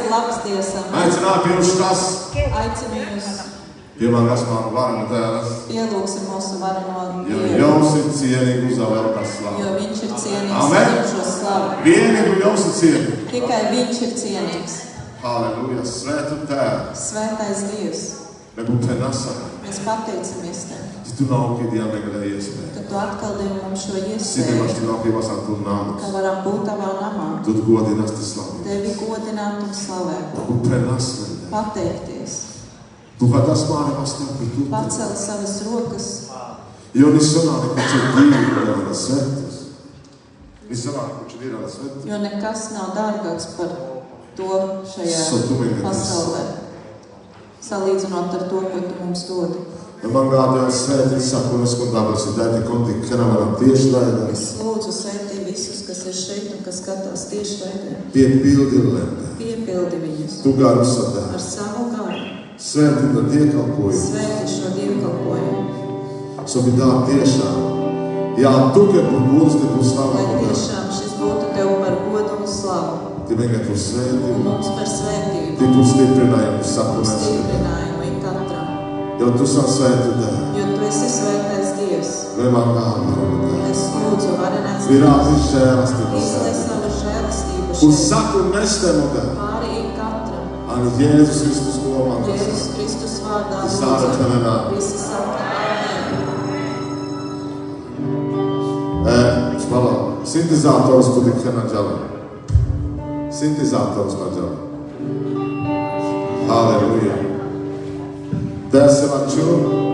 esiet labs tiesam. Aicinātu jūs tas. Aicinu jūs. Pielāgās manu varenu tēvas. Pielūgsim mūsu vareno Jo Dievu. jums ir cienīgi uzvēlētā slava. Jo viņš ir cienīgs Amen. saņem šo slavu. Vienīgi jums ir cienīgi. Tikai viņš ir cienīgs. Halleluja. Svētu tēvu. Svētais Dievs. Me puhutaan nasana. Mēs pateicamies Tev. Tu nauki diamegale iespēju. Ka Tu atkal devi mums šo Sidi iespēju, vasti nauki vasaan tu nāmas. ka varam būt Tavā namā. Tu godinās te slavu. Tevi godināt un slavēt. Puhutaan nasana. Pateikties. Puhutaan maailmasta tu. Pacel savas rokas. Jo niissä sanaa, kun se diivillä svētus. Niissä sanaa, kun se diivillä svētus. Jo nekas nav dārgāks par to šajā pasaulē. Salīdzinot ar to, ko Tu mums dod. Ja man gādāju svētīt sakuneskundā, varbūt dēti konti, ka varam tieši laidā. Es lūdzu svētī visus, kas ir šeit un kas skatās tieši raidē. Piepildi lēmē. Piepildi viņus Tu garu sadā. ar savu garu. Svētīt ar diekalpojumu. Svētī šo dievkalpojumu. Sobi tā tiešām. Jā, tu, ka tu būs te būs Lai slavu. tiešām šis būtu Tev par godu un slavu. Ti vienkār tu Un svētī. mums par svētību. Ti tu stiprinājumu sakuneskundā. Stiprinājumu ik katram. Jo tu sasvētī tā. Jo Tu esi svētais Dievs. Vēlā kādu. Es lūdzu varenais Virāti žēlastības. izlai savu žēlastību Uz šeit. saku nestemu tā. Pāri ik katram. An Jēzus Kristus lomā. Jēzus Kristus vārdā Sāra tevenā. Visi saka Hvala. Sintezators bude na džale. Sintezators na džale. Halleluja. Da se vam čuo.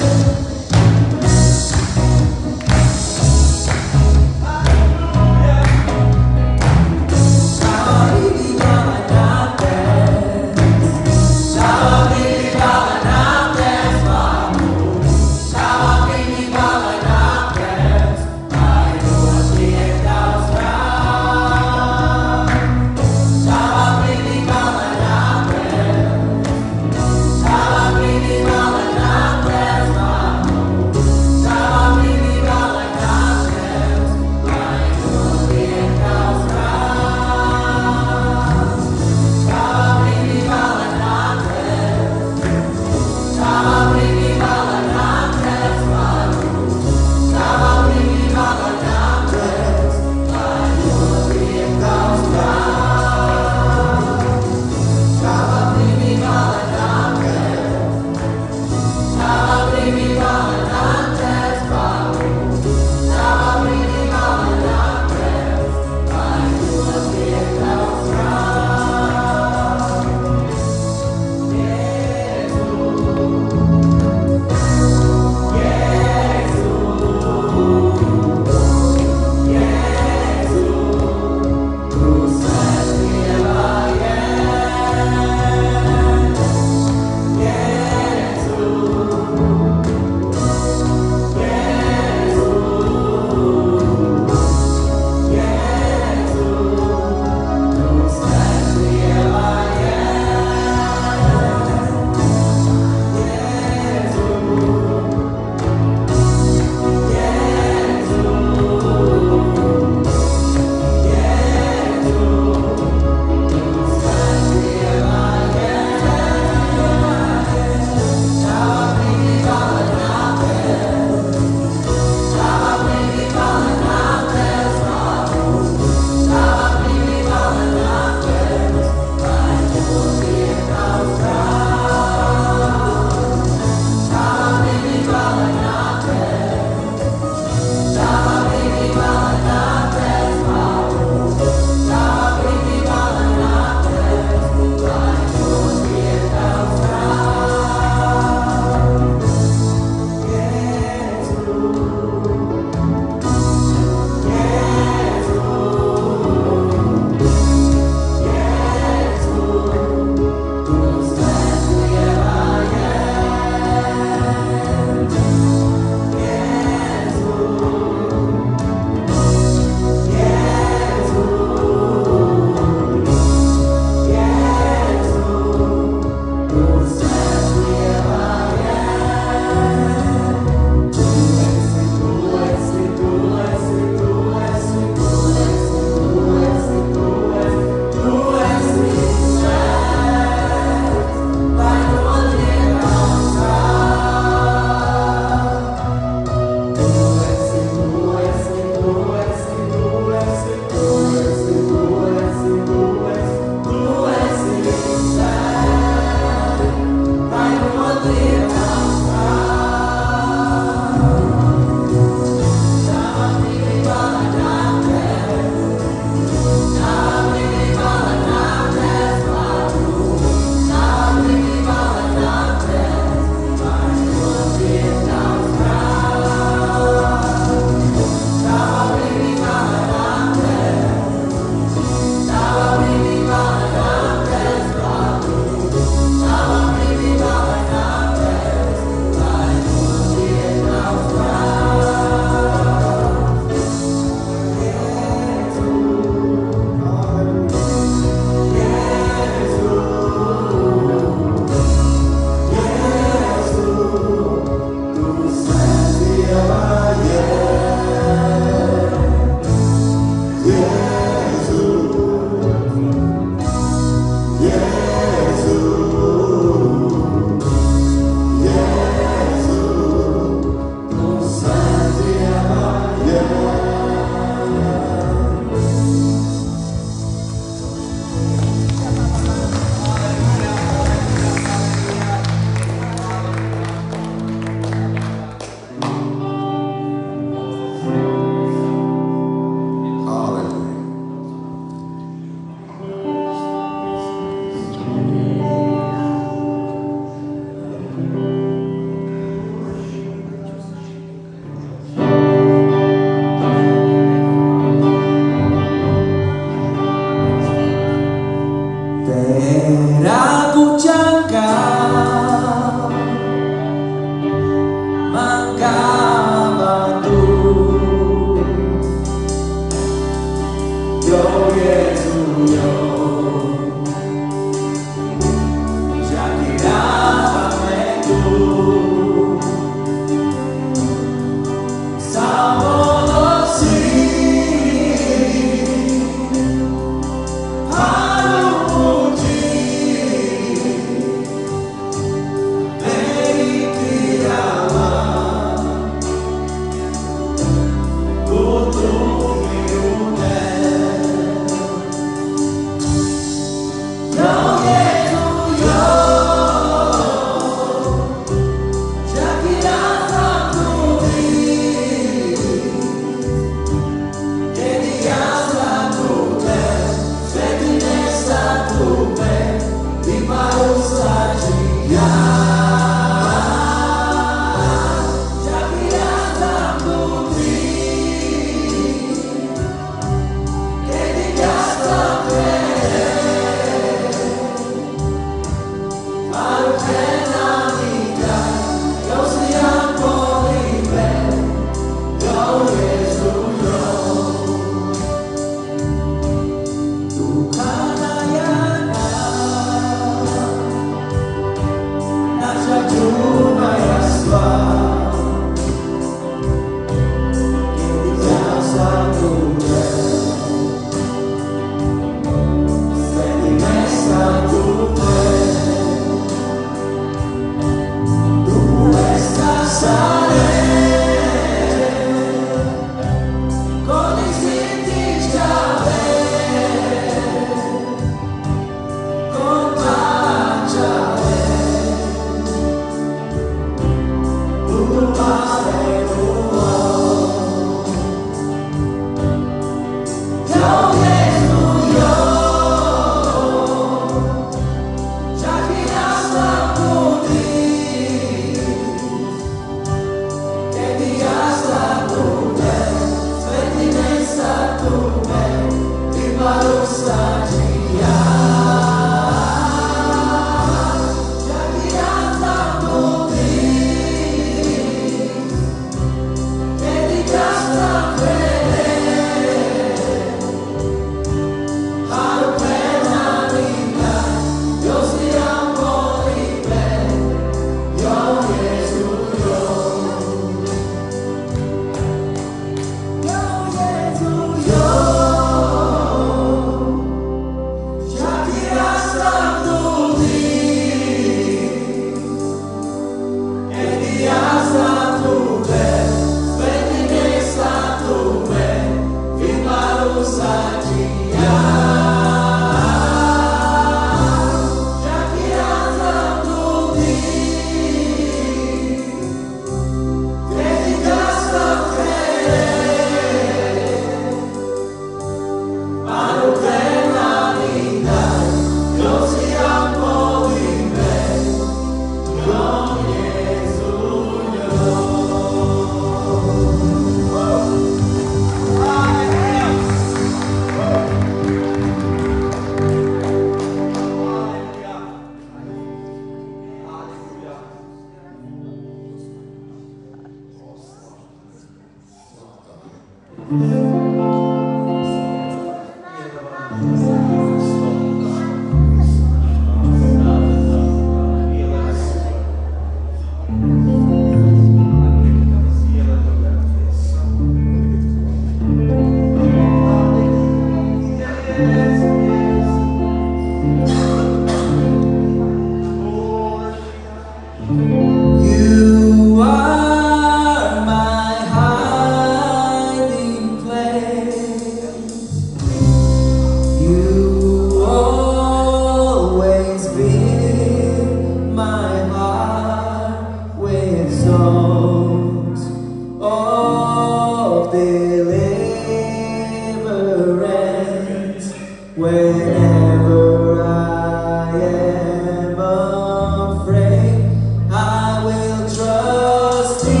Whenever I am afraid, I will trust in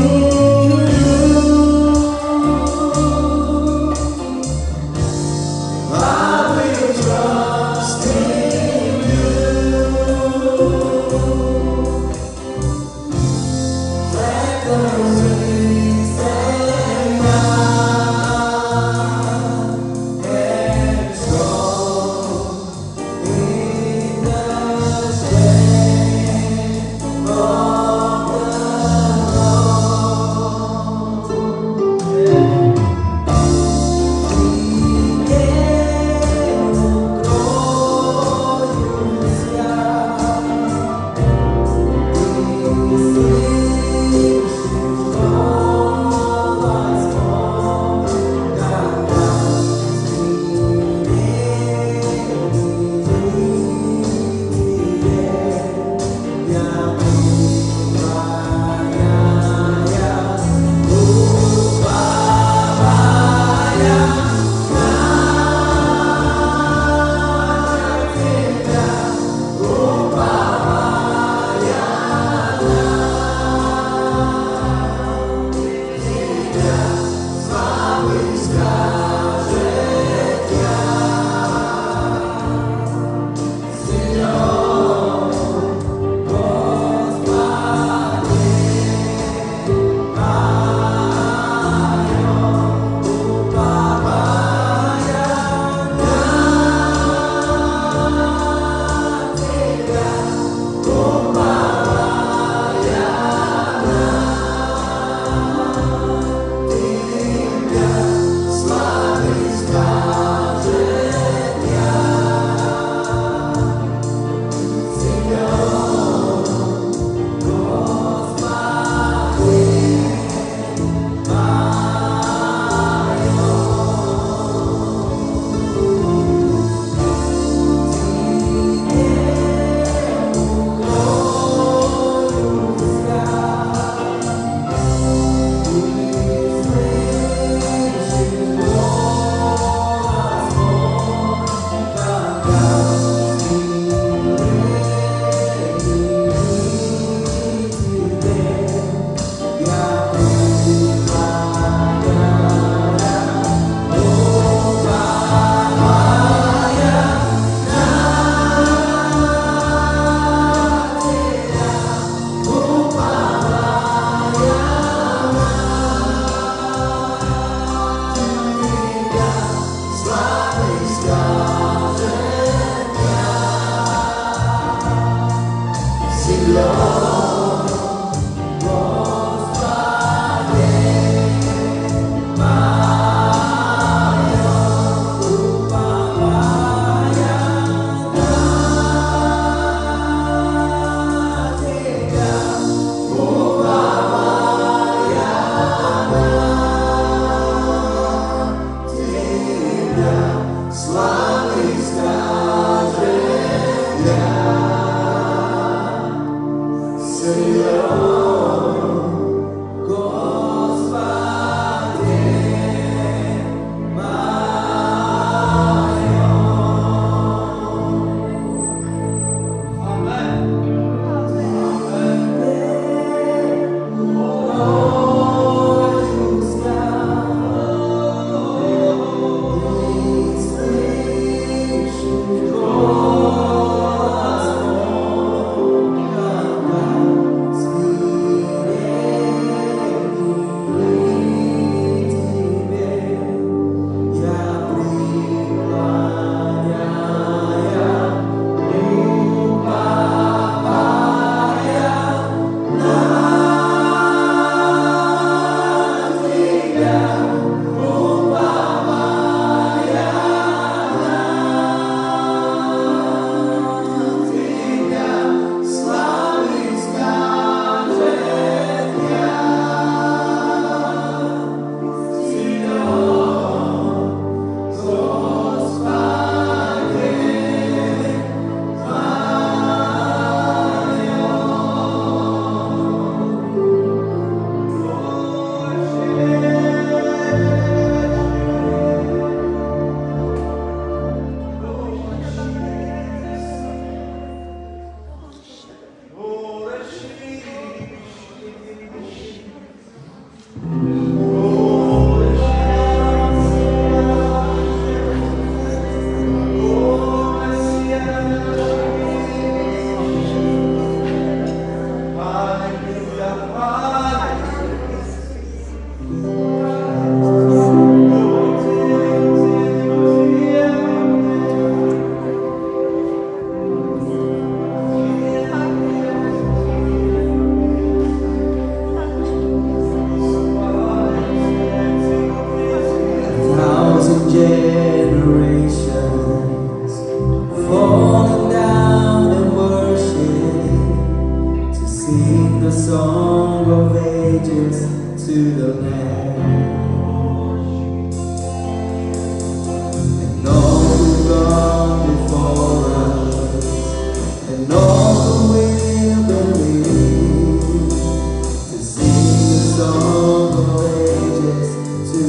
you. I will trust in you. Let the winds and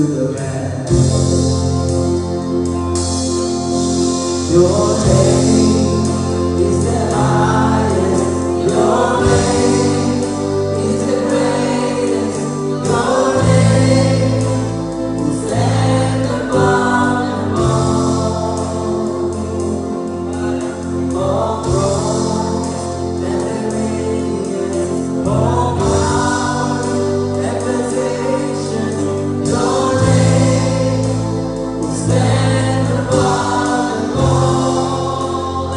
the Lamb. Your name is the highest. Your name is the greatest. Your name will stand above them all thrones and dominions, all power and position. Your name will stand above them all.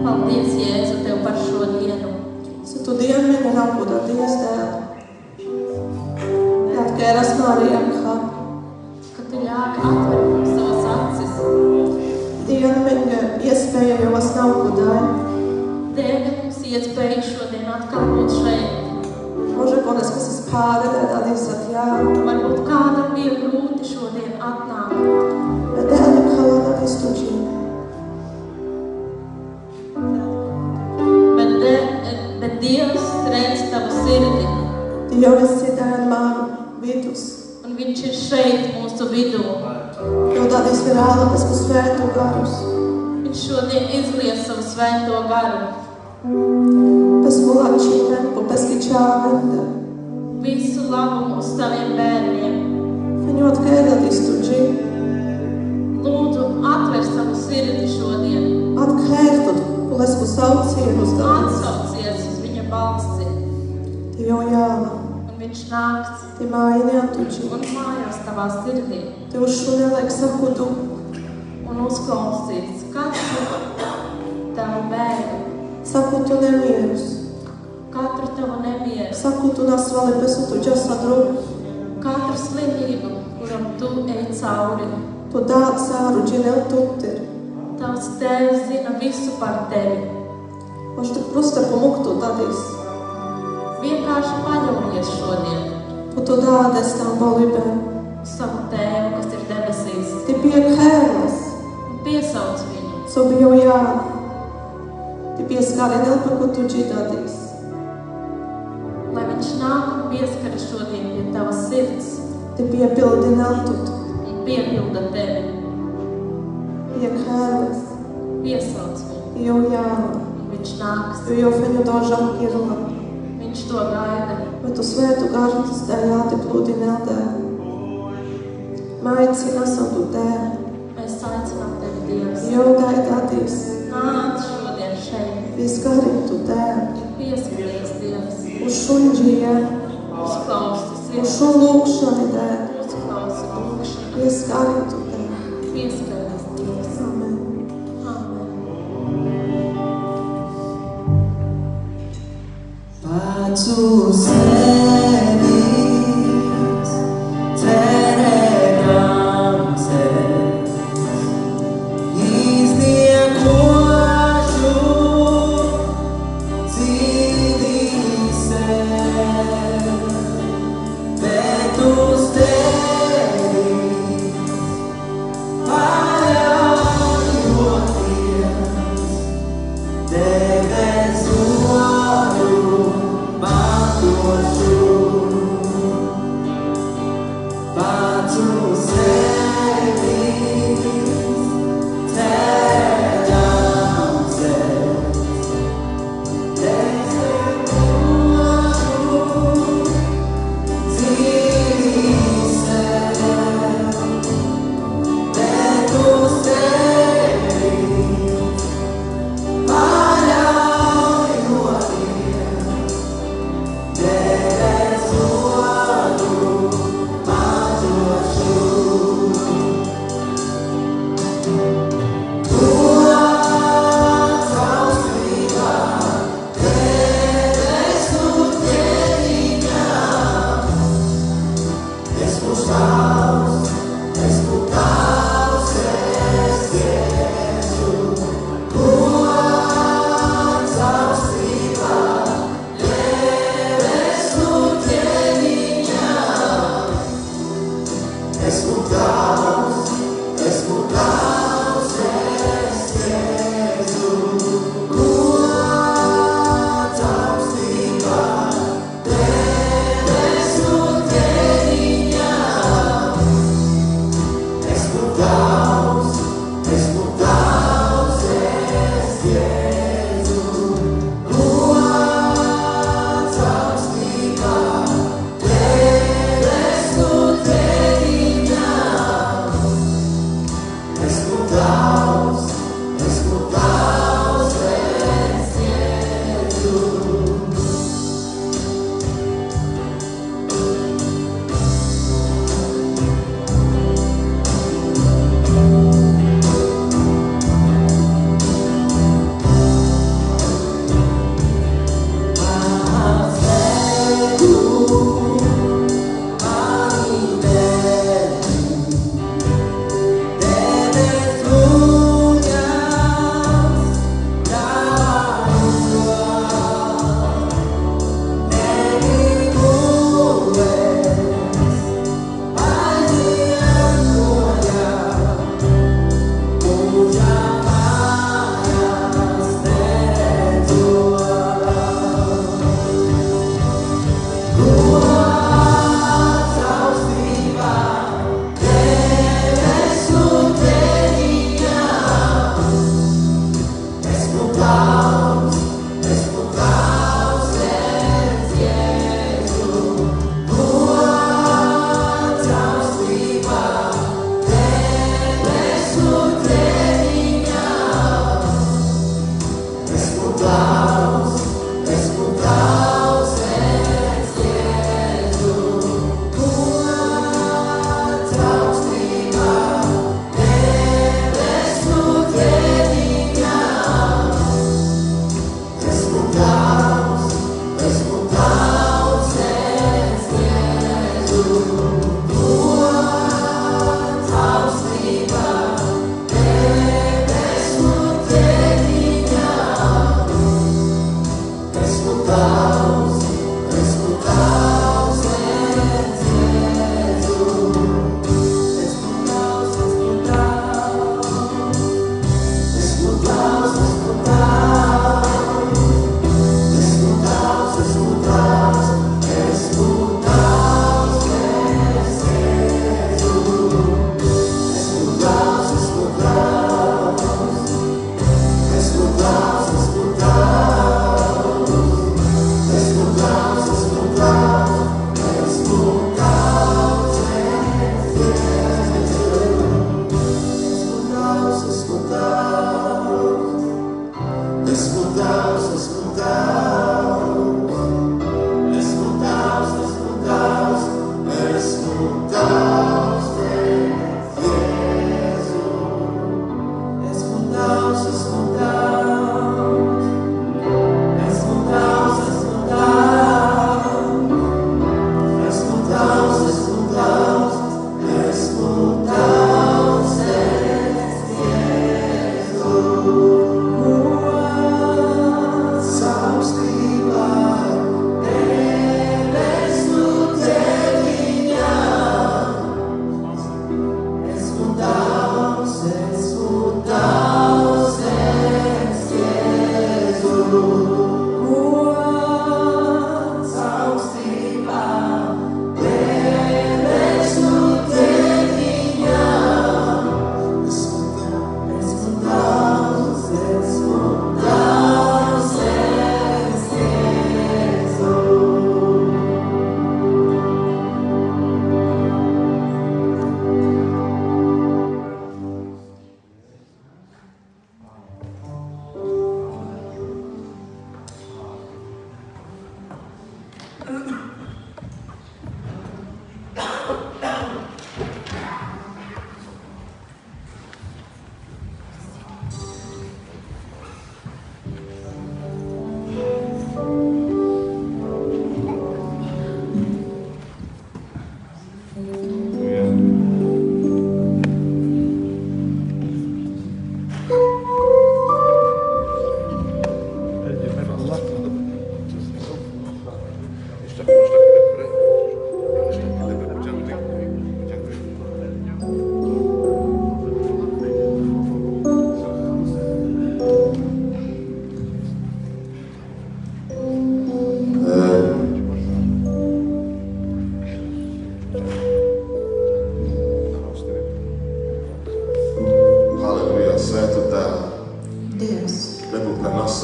Paldies, Jēzu, Tev par šo dienu. Tu dienu меня куда Ты издал. Я такая рассмарьямха. Ka Tu ļāvi atver mums savas acis. Dienu меня iespēja jau es nav kudai. Devi mums iespēju šodien atkal būt šeit. Może konas, kas es pārēdē tādīs atjāvu. Varbūt kādam bija grūti šodien atnākt. Bet dēļam halā tādīs tuģī. Bet Dievs redz tavu sirdi. Dievs ir manu vidus. Un Viņš ir šeit mūsu vidū. Jo tādīs virāla, kas mums svētu garus. Viņš šodien izlies savu svēto garu. Bez mulāčītēm, un bez kičāvenda. Visu labumu uz saviem bērniem. Viņu atkēdētīs tuģī. Lūdzu, atver savu sirdi šodien. Atkērtot, un es mūs saucienu uz tādīs. Atsaucies uz viņa balsi. Tev jāla. Un Viņš nāks Te mājini tuģī. un mājās tavā sirdī. Tev šunelēk sakutu. Un uzklausīs katru tavu bēgu. Sakutu nemierus. Katru tavu nemieru. Sakutu nasvali besu tuģa sadru. Katru slimību, kuram tu ej cauri. Tu dāt sāru džinel tutter. Tavs Tēvs zina visu par tevi. Možda tik prosta pomuktu tādīs. Vienkārši paļaujies šodien Tu to dādes tam bolibē. uz savu Tēvu, kas ir debesīs. Te piekēlas. Un piesauc viņu. Sobi jau jāla. Te pieskāri nelpaku tuģi tādīs. Lai viņš nāk un pieskaras šodien pie tavas sirds Te piepildi neltut. un piepilda tevi. Piekēlas. Piesauc viņu. Jau jāla. Un viņš nāks. Jo jau feņu dožam irla. Viņš to gaida. Bet tu svētu gartas dēļā te plūdi neldē. Maicina savu dēļ. Mēs aicinām tevi, Dievs. Jau gaidātīs. Nāc šodien šeit. Pieskari tu dēļ. Pieskaries, Dievs. Uz šunģie. Uzklausi Uz sirds. šun lūkšani dēļ. Uzklausi lūkšanu. Pieskari tu dēļ. Pieskaries, Dievs. Amen. Amen. Patu sevis teregantes, izniekošu dzīvīse, bet uz tevis paļaujoties, debesu man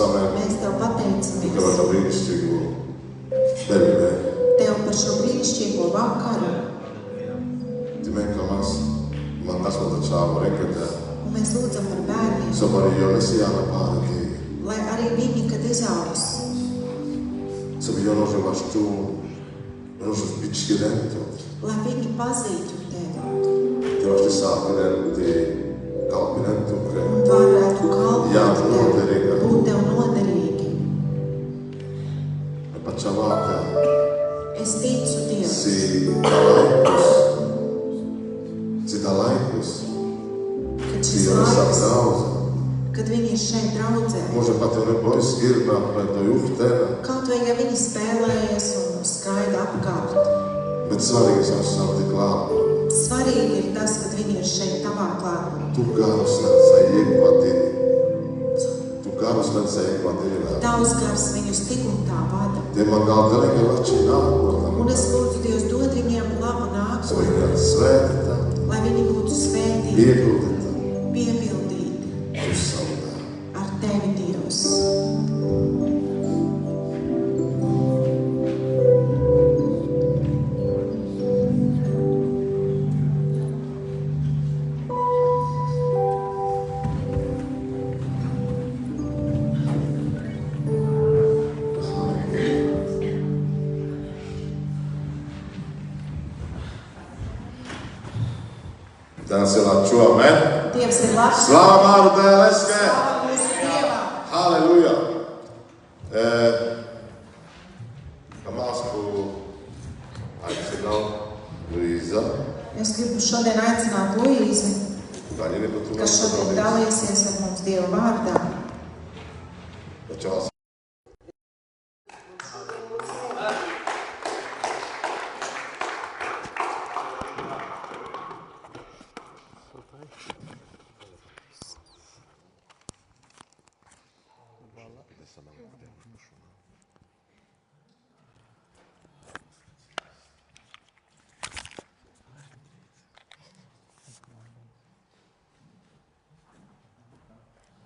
amen. Mēs Tev pateicamies. Par šo brīnišķīgo devinē. Tev par šo brīnišķīgo vakaru. Tikai mēs man nasmatačām rekatē. Un mēs lūdzam par bērniem. Somari jo nesijāna pārētī. Lai arī viņi, kad izaugs. Som jo nožēvaš tu, nožēvaš bički rentu. Lai viņi pazītu Tevi. Tev šti sāpinenti, kalpinentu, Un varētu Jā, kalpot noderīga. Tev, būt Tev noderīgi. Pačā vārtā. Es ticu Dievs. Citā laikus. Kad šis laiks, kad viņi ir šeit draudzē. Može pat jau nebojas girba vai to juhtēna. Kaut vai ja viņi spēlējas un skraida apkārt. Bet svarīgi esam tik klāt. Svarīgi ir tas, kad viņi ir šeit tavā klātbūtnē. Tu garus necēji iekvatini. Tu garus necēji iekvatini. Tavs gars viņus tik un tā vada. Tie man gal galīgi lači nākotnē. Un es lūdzu Dievs dod viņiem labu nākotni. Viņi svētītā. Lai viņi būtu svētīti, Piepildītā. piepildīti Tu savu dēlu. ar Tevi, Dievs. Tās ir labi šo, amen. Dievs ir labs. Slāva Māru dēleskē. Slāva mūsu Dievam. Halleluja. Māsku aicinau Luīza. Es gribu šodien aicināt Luīzi, Daņini, ka tu kas šodien dalīsies ar mums Dieva vārdā. Čās.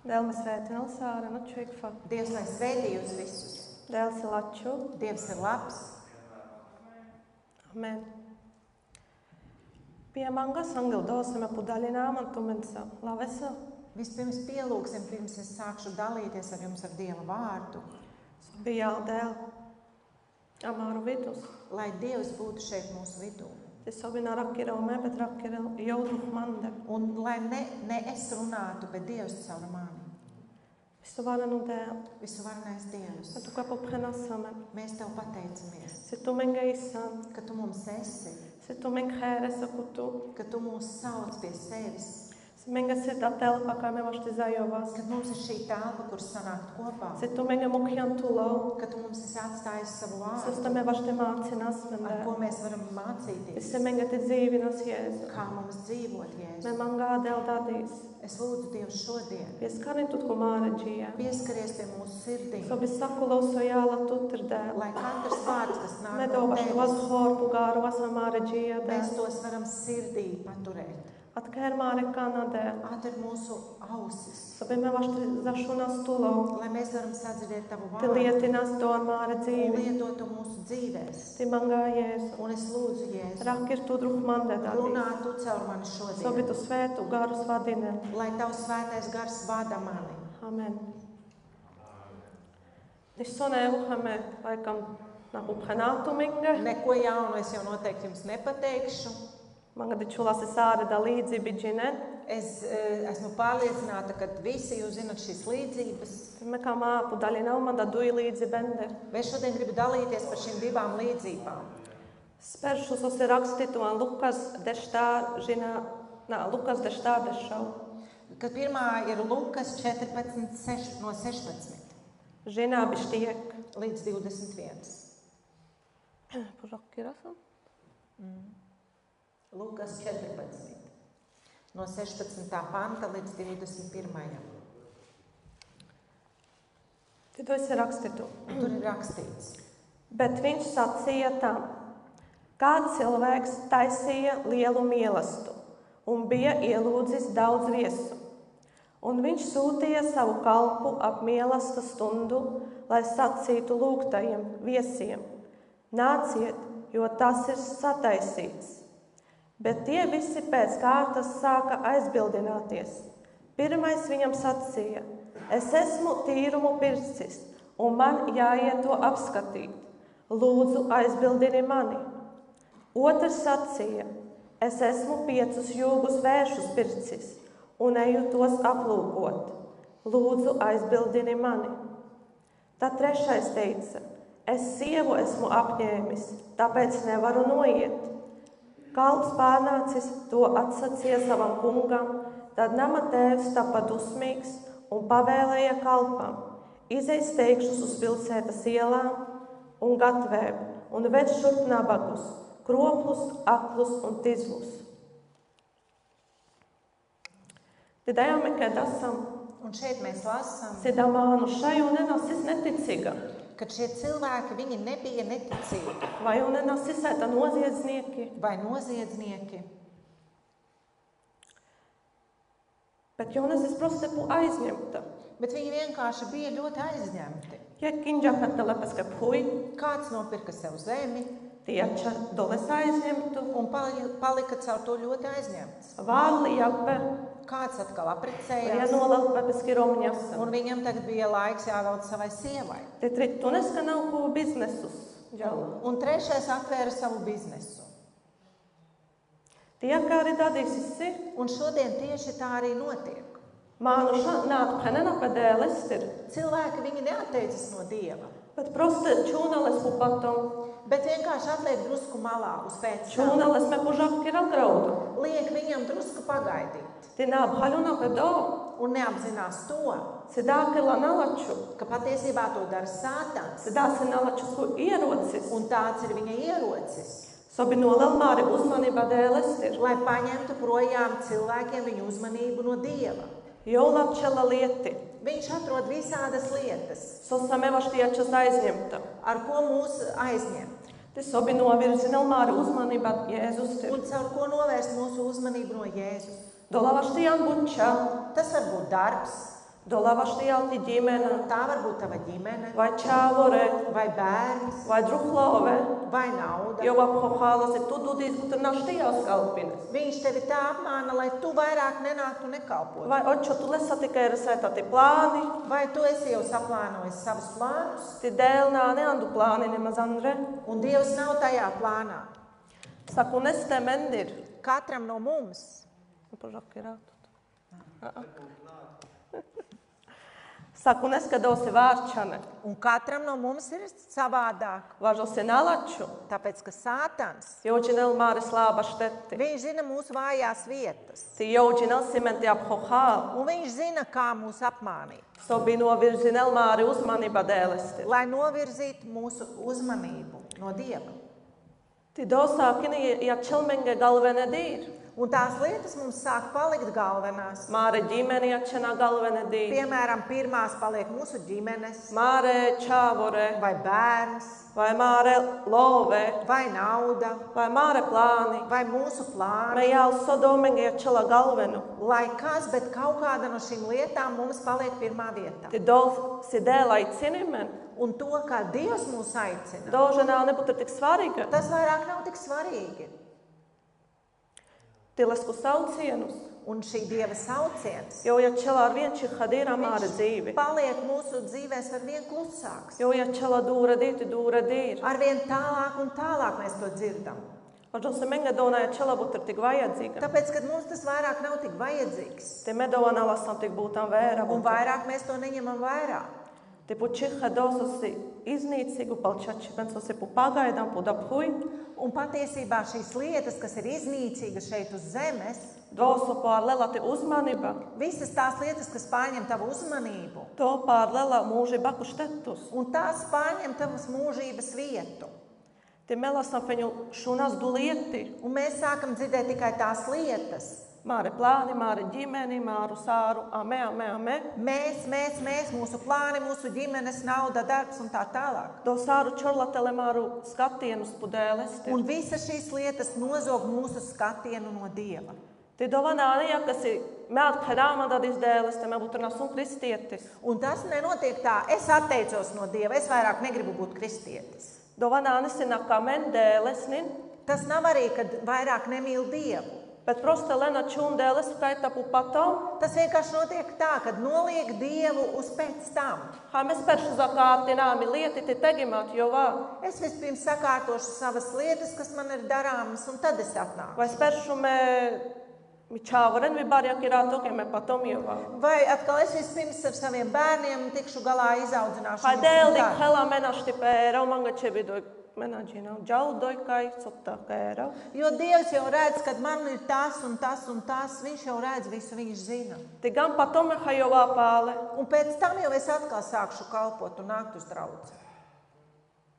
Dēls svētī Elsāra, nu čikfa. Dievs, lai svētī jūs visus. Dēls ir laču. Dievs ir labs. Amen. Piemangas angel dosime pudaļinām un tumensa lavesa. Vispirms pielūksim, pirms es sākšu dalīties ar jums ar Dieva vārdu. Bija dēl amāru vidus. Lai Dievs būtu šeit mūsu vidū. Tas sobina rakira un me, bet rakira jaudru mande. Un lai ne es runātu, bet Dievs caur mani. Visu varenu dēl. Visu varenais Dievs. Tu kā poprenasame. Mēs Tev pateicamies, Si tu menga isam. ka Tu mums esi, Si tu menga hēresa kutu. ka Tu mūs sauc pie sevis, Si menga si ta telpa, kā me vašti zajovas. ka mums ir šī telpa, kur sanākt kopā, Si tu menga mukjan tulau. ka Tu mums esi atstājis savu vārdu, Sasta me vašti mācinas ar mende. ko mēs varam mācīties, Si menga te dzīvinas Jēzu. kā mums dzīvot, Me Jēzu. mangā dēl dadīs. Es lūdzu Dievu šodien, Pieskani tutku māreģijā. pieskaries pie mūsu sirdīm, Sobi sakuloso jāla tutr dēl. lai katrs vārds, kas nāk no Nedovaš vas Tevis, horpu gāru vasa māreģijā mēs dēl. tos varam sirdī paturēt. Atkēr māre kāna dēl. Atver mūsu ausis, Sobi me vašti zašunas tulo. lai mēs varam sadzirdēt Tavu Te vārdu lietinas to ar māre un dzīvi. lietot to mūsu dzīvēs. Ti mangā Jēzu. Un es lūdzu, Jēzu, Rakir tu druh mande runā dadīs. Tu caur mani Sobi šodien, tu svētu garus vadine. lai Tavs svētais gars vada mani. Amen. Nissonēvuhame laikam nagu prenātuminga. Neko jaunu es jau noteikti jums nepateikšu. Manga de čulasi sāreda līdzi bidžine. Es esmu pārliecināta, ka visi jūs zinat šīs līdzības. Me kā māpu daļinau man da duji līdzi bende. Es šodien gribu dalīties par šīm divām līdzībām. Speršu sosi rakstitu an Lukas deštā žina, Lukas deštā dešau. Kad pirmā ir Lukas 14, no 16 Žina bištiek. līdz 21. Pužakirasam? Lukas 14, no 16. panta līdz 21. Ti to esi rakstitu. Un tur ir rakstīts. Bet viņš sacīja tam, kāds cilvēks taisīja lielu mielastu un bija ielūdzis daudz viesu. Un viņš sūtīja savu kalpu ap mīlestību stundu, lai sacītu lūgtajiem viesiem: nāciet, jo tas ir sataisīts. Bet tie visi pēc kārtas sāka aizbildināties. Pirmais viņam sacīja: es esmu tīrumu pircis, un man jāiet to apskatīt. Lūdzu, aizbildini mani. Otrs sacīja: es esmu 5 jūgus vēršus pircis, un eju tos aplūkot. Lūdzu, aizbildini mani. Tad trešais teica: es sievu esmu apņēmis, tāpēc nevaru noiet. Kalps pārnācis to atsacīja savam kungam, tad nama tēvs tapa dusmīgs un pavēlēja kalpam: izej steigšus uz pilsētas ielām un gatvēm un ved šurp nabagus, kroplus, aklus un tizlus. Tidējām, kad esam Un šeit mēs lasām, sidamānu šai un nenasis neticīga. ka šie cilvēki, viņi nebija neticīgi Vai un nenasis ēta noziedznieki, vai noziedznieki, bet Jonesis proste pu aizņemta. bet viņi vienkārši bija ļoti aizņemti. Ja kinģapetta lepeska pui, Kāds nopirka sev zemi tieča doles aizņemtu, un palika caur to ļoti aizņemts. vārli jape, Kāds atkal ja apprecējās, nolelt lepeski romņasa. un viņam tagad bija laiks jāvelk savai sievai. Te trittunes, ka nav ko biznesus ģala. Un trešais atvēra savu biznesu. Tie, kā arī dadīsisi, Un šodien tieši tā arī notiek. mānu nāk penena pedēles ir, Cilvēki, viņi neatteicas no Dieva, bet proste čūnales pu patom, bet vienkārši atliek drusku malā uz pēc tam. čūnales me pužak ir algraudu. Liek viņam drusku pagaidīt Te nāb haļuna pedo, un neapzinās to, se dākela nalaču, ka patiesībā to dara Sātans. se dāsi nalačus, ko ierocis. Un tāds ir viņa ierocis, Sobi nolel māri uzmanība dēles ir. lai paņemtu projām cilvēkiem viņu uzmanību no Dieva. Jau lapčela lieti, Viņš atrod visādas lietas, sosamevaš tiečas aizņemta. ar ko mūs aizņem, Te sobi novirzinel māri uzmanība Jēzus ir. un caur ko novērst mūsu uzmanību no Jēzus. Dolavaš tijan buča, Tas var būt darbs, dolavaš tijalti ģimene, tā var būt tava ģimene, vai čāvore, vai bērns, vai druhlove, vai nauda. jau aphohālas ir tu dudīs, ka tur naš tijās kalpines. Viņš tevi tā apmāna, lai tu vairāk nenāktu nekalpot. Vai očo tu lesa tikai resētati plāni, Vai tu esi jau saplānojis savus plānus, ti dēlnā neandu plāni nemaz Andre. un Dievs nav tajā plānā? Saku neste mendir. Katram no mums. Saku neskadosi vārčane, Un katram no mums ir savādāk. važosi nalaču, Tāpēc, ka Sātans, joučinel māri slāba šteti. viņš zina mūsu vājās vietas. Ti joučinel simenti aphohāl, Un viņš zina, kā mūs apmānīt, sobi novirzinel māri uzmanība dēlesti. lai novirzītu mūsu uzmanību no Dieva. Ti dosākini, ja čelmenge galvene dīr. Un tās lietas mums sāk palikt galvenās. Māre ģimeni, ja čenā galvene dīr. Piemēram, pirmās paliek mūsu ģimenes, Māre čāvore, vai bērns, vai māre love, vai nauda, vai māre plāni. vai mūsu plāni. Me jāl sodomenge, ja čela galvenu. Lai kas, bet kaut kāda no šīm lietām mums paliek pirmā vietā. Ti dosi dēlai cinimen. Un to, kā Dievs mūs aicina, Doženā nebūtu tik svarīga. tas vairāk nav tik svarīgi. Tilesku saucienus. Un šī Dieva sauciens Jo, ja čela ar vien čihadīrā māre dzīvi. paliek mūsu dzīvēs ar vien klusāks. Jo, ja čela dūra dīr. Arvien tālāk un tālāk mēs to dzirdam. Oģose menga donā, ja čela būtu tik vajadzīga. Tāpēc, kad mums tas vairāk nav tik vajadzīgs, Te medovana lasam tik būtam vēra. un vairāk mēs to neņemam vērā, Te pu čiha dososi iznīcīgu palčači, pensosi pu pagaidām, pu dabhuj. un patiesībā šīs lietas, kas ir iznīcīgas šeit uz zemes, Dosu pār lela te uzmanība. visas tās lietas, kas pārņem tavu uzmanību, To pār lela mūži baku štetus. un tās pārņem tavas mūžības vietu. Te melasam feņu šunas du lieti. Un mēs sākam dzirdēt tikai tās lietas. Māre plāni, māre ģimeni, māru sāru, ame. Mēs, mūsu plāni, mūsu ģimenes, nauda, darbs un tā tālāk. Do sāru čorlatele māru skatienus pu dēlesti. Un visas šīs lietas nozog mūsu skatienu no Dieva. Ty dovaná nejakasi melt krāmadadis dēles, te me būtu un kristietis. Un tas nenotiek tā, es atteicos no Dieva, es vairāk negribu būt kristietis. Dovaná nesina kamen dēles, nin, Tas nav arī, kad vairāk nemīl Dievu. bet prosta lena čun dēles kaitapu patom. Tas vienkārši notiek tā, kad noliek Dievu uz pēc tam. Ha mēs peršu zakārtināmi lieti te tegimāt, jo vā. Es vispirms sakārtošu savas lietas, kas man ir darāmas, un tad es atnāku. Vai peršu mi čāvaren vi barjak ir ātokie me patom, jo vā. Vai atkal es vispirms ar saviem bērniem tikšu galā izaudzināšu. Ha viņus, dēl un dik tā. hela menašti pēra, manga čevidoj menaģina, džaudoj kai sotā pēra. Jo Dievs jau redz, kad man ir tas un tas un tas, viņš jau redz visu, viņš zina. Ti gan patom ha jo vā pāle. Un pēc tam jau es atkal sākšu kalpot un nākt uz draudzi.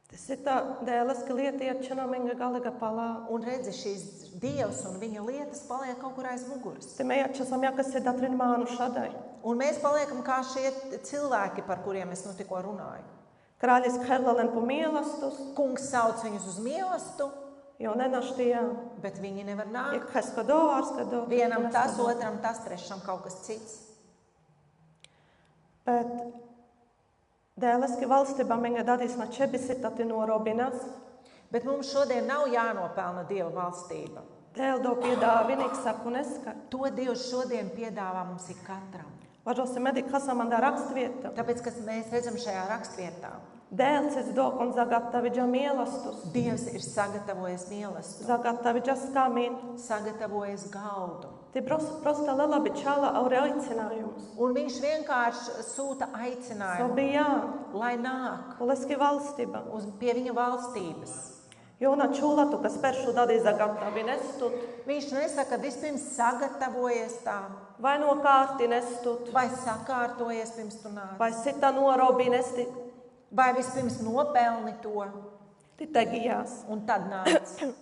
Tas ir tā dēles, ka lieti iečana menga galiga palā. Un redzi, šīs Dievs un viņa lietas paliek kaut kur aiz muguras. Te me iečasam jākas ir datrin mānu šadai. Un mēs paliekam kā šie cilvēki, par kuriem es nu tikko runāju. Krāļis Herlalen po mīlastus, Kungs sauc viņus uz mīlestību, jo nenaštījā. bet viņi nevar nākt. Ik haskado, ārskado. Vienam tas, otram tas, trešam kaut kas cits. Bet dēles, ka valstība menga dadīs na čebisitati norobinas, Bet mums šodien nav jānopelna Dieva valstība. dēl do piedāvinīgs saku neska. To Dievs šodien piedāvā mums ik katram. Važosi medik hasamandā rakstvieta. Tāpēc, kas mēs redzam šajā rakstvietā, Dēl cits do kon zagattavidža mielastus, Dievs ir sagatavojis mīlestību, zagattavidža skamin. sagatavojis galdu. Ti prosta lelabi čala aure aicinājumus. Un viņš vienkārši sūta aicinājumu, Sobijā, lai nāk uleski valstība. pie viņa valstības. Jona čūlatu, kas peršu dadī zagattavi nestut, Viņš nesaka, vispirms sagatavojies tā, vai no kārti nestut, vai sakārtojies pirms tu nāc, vai sita norobi nesti, vai vispirms nopelni to, ti tegijās. un tad nāc.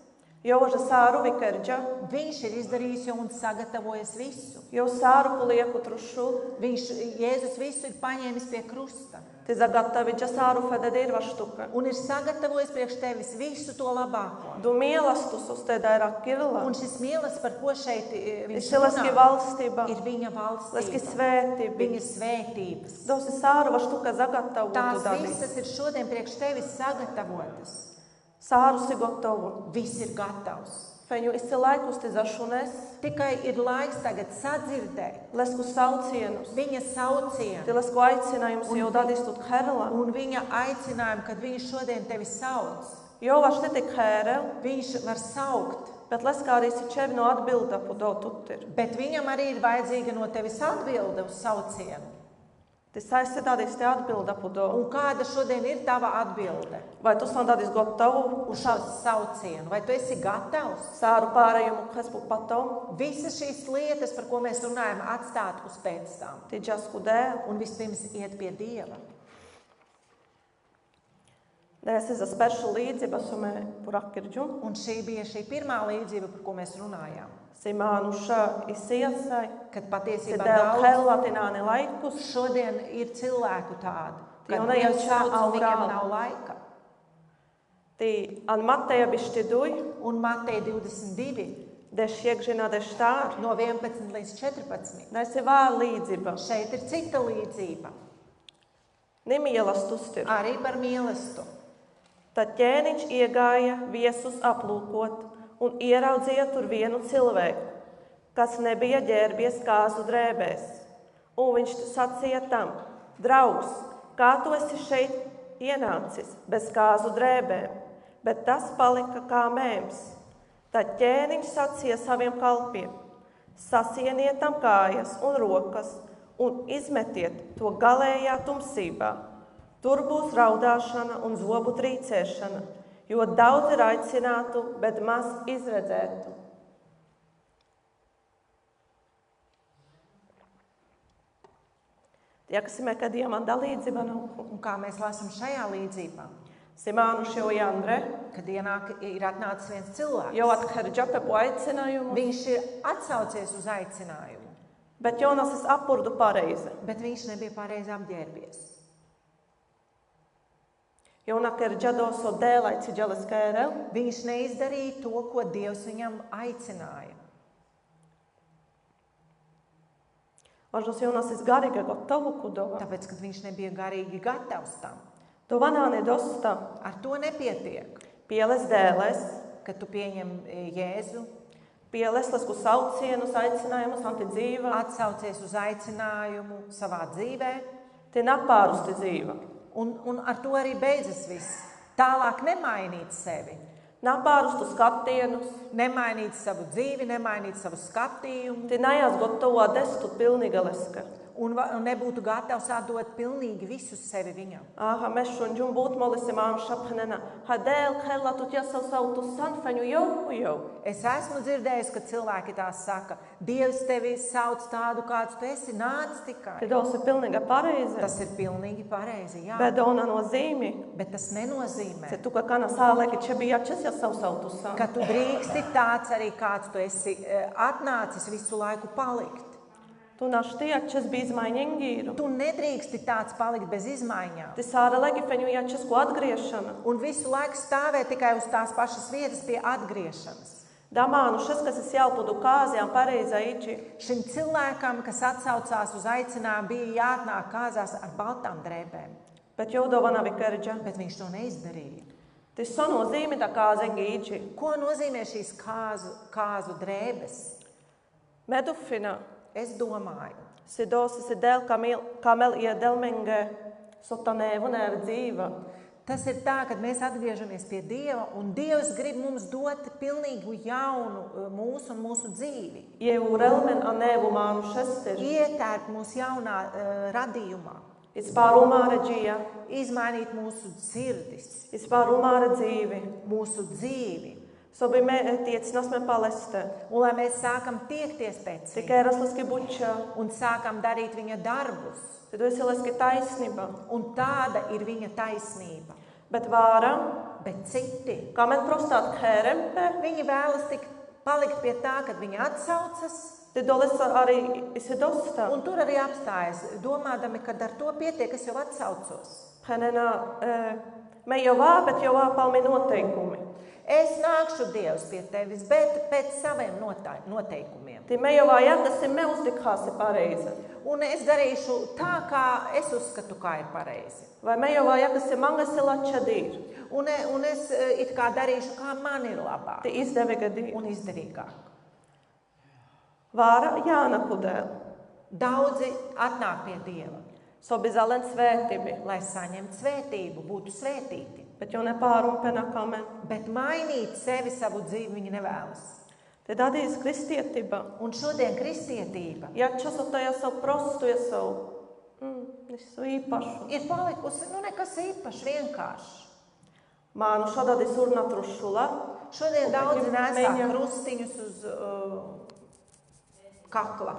Joža sāru vikerģa, Viņš ir izdarījis jau un sagatavojis visu. jo sāru kulieku trušu, Jēzus visu ir paņēmis pie krusta ti zagattavidža sāru fededirva štuka. un ir sagatavojis priekš tevis visu to labāko. Du mielastus uz te daira kirla, Un šis mīlestības, par ko šeit viņš isileski valstība, ir viņa leski valstība, svētība. viņa svētības. Dosi sāru va štuka zagattavu Tās tu dadī. visas ir šodien priekš tevis sagatavotas. Sāru si gotovu. Viss ir gatavs. Feņu isi laikus ti zašunes, Tikai ir laiks tagad sadzirdēt lesku saucienus. viņa saucienu Ti lesku aicinājumus jau dadīs tut herla. un viņa aicinājumu, kad viņš šodien tevi sauc. Jo vaš ne tik herel, Viņš var saukt, bet leskā arī si čevno atbilda pu do tutir. bet viņam arī ir vajadzīga no tevis atbilde uz saucienu. Ti saisi dadīs te atbilda pu do. Un kāda šodien ir tava atbilde Vai tu san dadīs gotovu uz šo saucienu? Vai tu esi gatavs sāru pārējumu, kas pu patom, visas šīs lietas, par ko mēs runājam, atstāt uz pēc tam ti džasku dēl. un vispirms iet pie Dieva? Dēs iza speršu līdzība sumē pu rakirģu. Un šī bija šī pirmā līdzība, par ko mēs runājām. Simānuša isiesai. Kad Ti patiesībā dēl daudz hellatināni laikus. šodien ir cilvēku tādi, Jo kad nejauc Dievs sauc, un augā. viņiem nav laika. Ti an Mateja bišķi duj, Un Mateja 22, deš iekžina deš tār. no 11 līdz 14. Dēs ir vā līdzība. Šeit ir cita līdzība, Nemielas tustir. arī par mīlestību. Tad ķēniņš iegāja viesus aplūkot un ieraudzīja tur vienu cilvēku, kas nebija ģērbies kāzu drēbēs. Un viņš sacīja tam: draugs, kā tu esi šeit ienācis bez kāzu drēbēm? Bet tas palika kā mēms. Tad ķēniņš sacīja saviem kalpiem: sasieniet tam kājas un rokas un izmetiet to galējā tumsībā. Tur būs raudāšana un zobu trīcēšana, jo daudz ir aicinātu, bet maz izredzētu. Tiekasim, kad Diemanda līdzība nav. Un kā mēs lasām šajā līdzībā, Simānuši jau Jandre, kad ir atnācis viens cilvēks, jau atkarģa pepu aicinājumu, viņš ir atsaucies uz aicinājumu, bet Jonas es apurdu pareizi. bet viņš nebija pareizi apģērbies. Jona kerģa doso dēlai ciģeles kērel, Viņš neizdarīja to, ko Dievs viņam aicināja. Aż on jest garīgi gotowy kudowa. tāpēc, ka viņš nebija garīgi gatavs tam. To vana nedosta. Ar to nepietiek, Pieles dēles, kad tu pieņem Jēzu, pieles lasku saucienus, aicinājumus, antidzīva. atsaucies uz aicinājumu savā dzīvē, Te napārusti dzīva. un ar to arī beidzas viss. Tālāk nemainīt sevi, Napārustu skatienus. nemainīt savu dzīvi, nemainīt savu skatījumu Te najās gotovo destu pilnīga leska. un nebūtu gatavs atdot pilnīgi visu sevi viņam. Aha, mēs šodien būtu molisi māmu šaphanena. Hadēl, kēlā, tu ķesau sautu sanfeņu jau. Es esmu dzirdējis, ka cilvēki tā saka, Dievs tevi sauc tādu, kāds tu esi, nāc Te tikai. dosi pilnīga pareize. Tas ir pilnīgi pareizi, jā. Bet ona nozīmi, Bet tas nenozīmē, se tu kā kana sālēki čebija čes jau savu sautu san. ka tu drīksti tāds arī, kāds tu esi atnācis visu laiku palikt. Tu naštie čes bija izmaiņingīru. Tu nedrīksti tāds palikt bez izmaiņām. Te sāra legi feņu ja čes ko atgriešana. Un visu laiku stāvēt tikai uz tās pašas vietas pie atgriešanas. Damānu šes, kas es jālpudu kāzijām pareiza iči. Šim cilvēkam, kas atsaucās uz aicinājumu, bija jāatnāk kāzās ar baltām drēbēm, Bet jau dovana vikarģa. bet viņš to neizdarīja. Te nozīmi tā kāzengi iči. Ko nozīmē šīs kāzu drēbes? Medufina. Es domāju, Se dosi se del kamel iedelmenge sotanēvu nēra dzīva. tas ir tā, kad mēs atgriežamies pie Dieva, un Dievs grib mums dot pilnīgi jaunu mūsu un mūsu dzīvi. Jevu relmen a nēvu mānu šester. Ietērpt mūsu jaunā radījumā, Ispār umāra džija. izmainīt mūsu sirdis, Ispār umāra dzīvi. mūsu dzīvi, Sobi me tiecinas me paleste. un lai mēs sākam tiekties pēc viņa Tikai rasliski buča. un sākam darīt viņa darbus. Te tu esi liski taisnība. Un tāda ir viņa taisnība. Bet vāra, Bet citi, kā men prostāt kērempe, viņi vēlas palikt pie tā, kad viņi atsaucas, te doles arī esi dosta. un tur arī apstājas, domādami, ka ar to pietiek, es jau atsaucos. Henena, me jau vā, bet jau vā palmi noteikumi. Es nākšu Dievs pie tevis, bet pēc saviem noteikumiem. Te me jau vā jākasi me uzdikhāsi pareizi. Un es darīšu tā, kā es uzskatu, kā ir pareizi. Vai me jau vā jākasi mangasi lača dīr. Un es it kā darīšu, kā man ir Te labāk izdevīga dīr. un izdarīgāk. Vāra jāna kudēl. Daudzi atnāk pie Dieva, Sobi zalen svētībi. lai saņemtu svētību, būtu svētīti. Bet jau nepārumpena kamen. Bet mainīt sevi, savu dzīvi viņi nevēlas. Te dadīs kristietība. Un šodien kristietība Ja časotajā savu prostu, ja savu visu īpašu. ir palikusi nekas īpašs, vienkārši. Mānu šodien surnatrušula. Šodien daudzi nesā Mēģina- krustiņus uz kakla,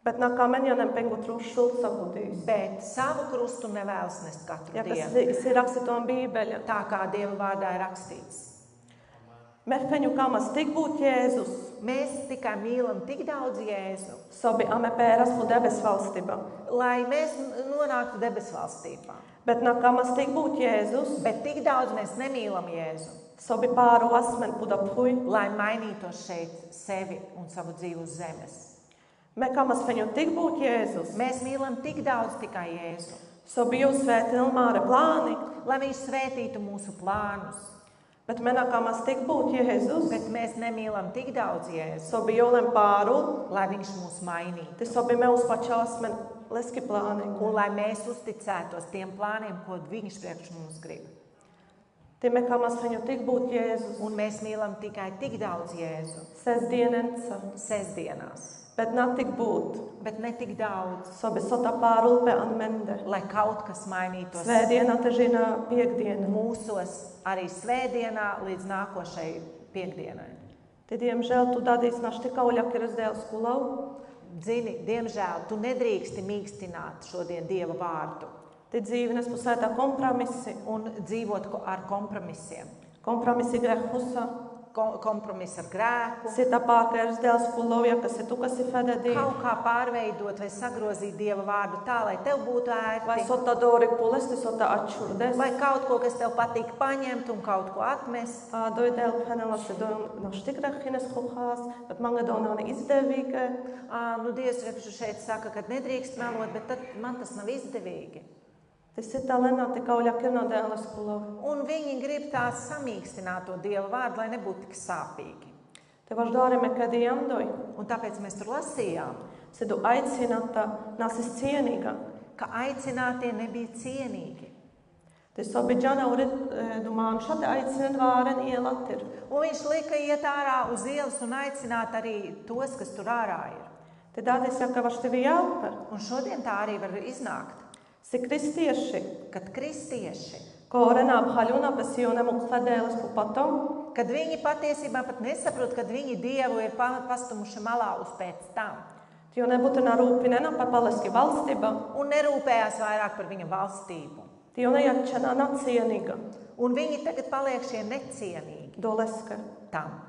Bet nā kamen jau nepengu trušulu sakudīs. bet savu krustu nevēlas nest katru Ja kas dienu. ir rakstītom bībeļa. Tā kā Dieva vārdā ir rakstīts. Merfeņu kamas tik būt Jēzus. Mēs tikai mīlam tik daudz Jēzu, Sobi ame pēras pu debes valstība. lai mēs nonāktu debesu valstībā. Bet nā kamas tik būt Jēzus. Bet tik daudz mēs nemīlam Jēzu, Sobi pāru asmen pudapuj. lai mainītos šeit sevi un savu dzīvi uz zemes. Me kamas feņu tik būt Jēzus. Mēs mīlam tik daudz tikai Jēzu, Sobi jūs svēt ilmāre plāni. lai viņš svētītu mūsu plānus. Bet me nā kamas tik būt Jēzus. Bet mēs nemīlam tik daudz Jēzu, Sobi jūlem pāru. lai viņš mūs mainītu. Te sobi me uz pačā asmen leski plāni. Un lai mēs uzticētos tiem plāniem, ko viņš priekš mums grib. Te me kamas feņu tik būt Jēzus. Un mēs mīlam tikai tik daudz Jēzu Sestdienenca. sestdienās, Bet nā tik būt. bet ne tik daudz, Sobi sota pārulpe an mende. lai kaut kas mainītos Svētdiena te žina piekdiena. mūsos arī svētdienā līdz nākošai piekdienai. Te diemžēl tu dadīs našti kauļakiras dēļ skulau. Zini, diemžēl tu nedrīksti mīkstināt šodien Dieva vārdu Te dzīvenes pusētā kompromisi. un dzīvot ar kompromisiem. Kompromisi grehusa. kompromiss ar grēku, se tapar că ești de aspulovia, că se tu că si fede de, kaut kā pārveidot vai sagrozīt Dieva vārdu tā, lai tev būtu vai ērti, sota dori pulesti, sota atšurdes. vai kaut ko, kas tev patīk paņemt un kaut ko atmest. Doi del panela se doi no stikrahines kuhās, bet man gadonā ne izdevīga. Nu, Dievs repšu šeit saka, ka nedrīkst melot, bet tad man tas nav izdevīgi. Te sitä lennāti kauļa kirno dēl aspulovi. Un viņi grib tā samīkstināt to Dieva vārdu, lai nebūtu tik sāpīgi. Te vaš dārime, kad jandoj, Un tāpēc mēs tur lasījām, se du aicinata nasis cienīga. ka aicinātie nebija cienīgi. Te sobi džana urit dumānu šādi aicinen vāren ielatir. Un viņš lika iet ārā uz ielas un aicināt arī tos, kas tur ārā ir. Te dādīs jaka vaš tevi jāper. Un šodien tā arī var iznākt, Se kristieši, kad kristieši, ko renā bhaļuna, bez jūnemu kladēles pu patom, kad viņi patiesībā pat nesaprot, kad viņi Dievu ir pastumuši malā uz pēc tam jo nebūtu narūpinena par paleski valstība, un nerūpējās vairāk par viņa valstību. jo nejatčana nacienīga, Un viņi tagad paliek šie necienīgi doleska. tam.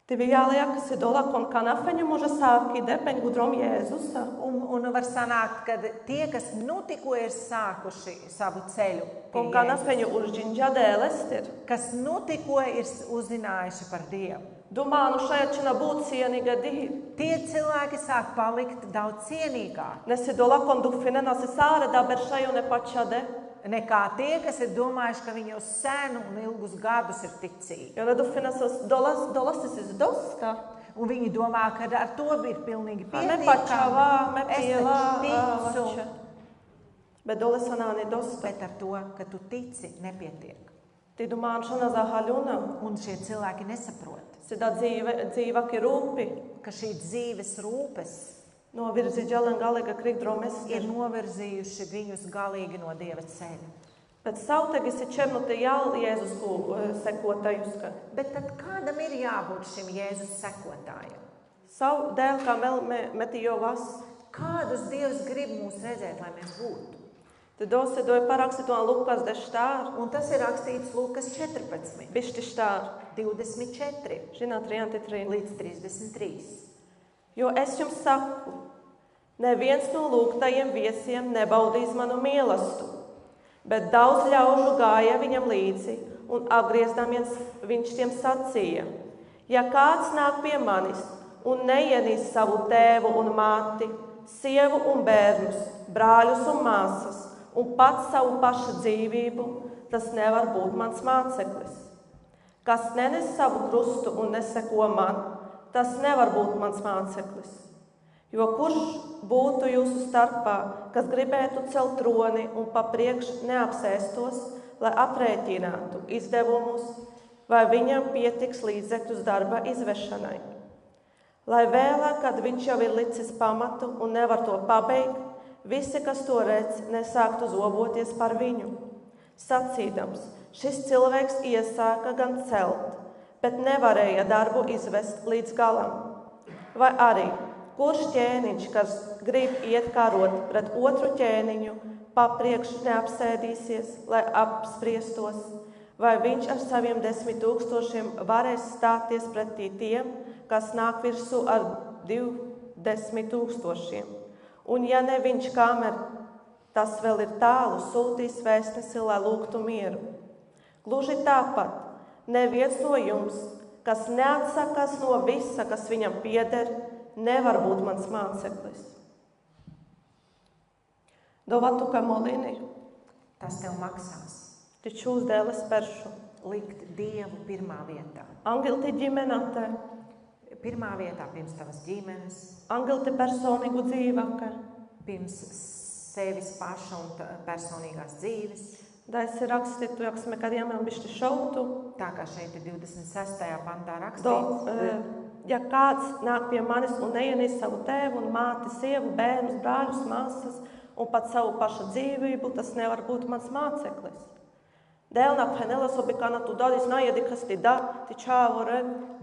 Tevi jāliek, si dolakon kanafeņu muža sāki depeņ gudrom Jēzusa. Un var sanākt, ka tie, kas nu tikko ir sākuši savu ceļu, pie Ko Jēzus, kanafeņu užģinģa dēlestir. kas nu tikko ir uzzinājuši par Dievu, Dumānu šajatčana būt cienīga divi. tie cilvēki sāk palikt daudz cienīgāki Nesi dolakon dufine, nasi sāre daber šaju nepačade. nekā tie, kas ir domājuši, ka viņi jau senu un ilgus gadus ir ticīgi. Jo nedufine sos dolastis iz doska. Un viņi domā, ka ar to ir pilnīgi Me pietiekami. pačavā, me Es pielā, taču ticu, vača. Bet dolesanāni doska. bet ar to, ka tu tici, nepietiek. Ti dumānu šana za haļuna. Un šie cilvēki nesaprot, Si da dzīvaki rūpi. ka šī dzīves rūpes No virzi džalen galīga krigdromes. ir novirzījuši viņus galīgi no Dieva ceļa. Bet sautegi si černuti jāl Jēzus ku sekotajuska. Bet tad kādam ir jābūt šim Jēzus sekotājam? Savu dēļ, kā metijo vas. Kādus Dievs grib mūs redzēt, lai mēs būtu? Te dosi doj paraksti to Lukas de štār. Un tas ir rakstīts Lukas 14, Bišti štār. 24 Žināt, 33. līdz 33. Jo es jums saku, neviens no lūgtajiem viesiem nebaudīs manu mīlestību, bet daudz ļaužu gāja viņam līdzi un apgriezdamies viņš tiem sacīja: ja kāds nāk pie manis un neienīs savu tēvu un māti, sievu un bērnus, brāļus un māsas un pats savu pašu dzīvību, tas nevar būt mans māceklis. Kas nenes savu krustu un neseko man, tas nevar būt mans māceklis. Jo kurš būtu jūsu starpā, kas gribētu celt troni un pa priekš neapsēstos, lai aprēķinātu izdevumus, vai viņam pietiks līdzekļus darba izvešanai? Lai vēlāk, kad viņš jau ir licis pamatu un nevar to pabeigt, visi, kas to redz, nesāktu zoboties par viņu. Sacīdams, šis cilvēks iesāka gan celt, bet nevarēja darbu izvest līdz galam. Vai arī, kurš ķēniņš, kas grib iet karot pret otru ķēniņu, papriekš neapsēdīsies, lai apspriestos, vai viņš ar saviem 10 000 varēs stāties pretī tiem, kas nāk virsū ar 20 000. Un ja ne viņš kamēr tas vēl ir tālu, sūtīs vēstnesi, lai lūgtu mieru. Gluži tāpat, neviens no jums, kas neatsakās no visa, kas viņam pieder, nevar būt mans māceklis. Dovatu kā molini, Tas tev maksās. taču uzdēles peršu. Likt Dievu pirmā vietā. Angelti ģimenate, Pirmā vietā pirms tavas ģimenes, angelti personīgu dzīvaka. pirms sevis paša un personīgās dzīves. Da esi rakstītu, jak sme kad jāmēl bišķi šautu. Tā kā šeit ir 26. pantā Do, rakstīts. ja kāds nāk pie manis un neienīs savu tēvu un māti, sievu, bērnus, brāļus, māsas un pat savu pašu dzīvību, tas nevar būt mans māceklis. Dēlna phenelas obikana tu dadis naiedi, kas ti da, ti čāvore.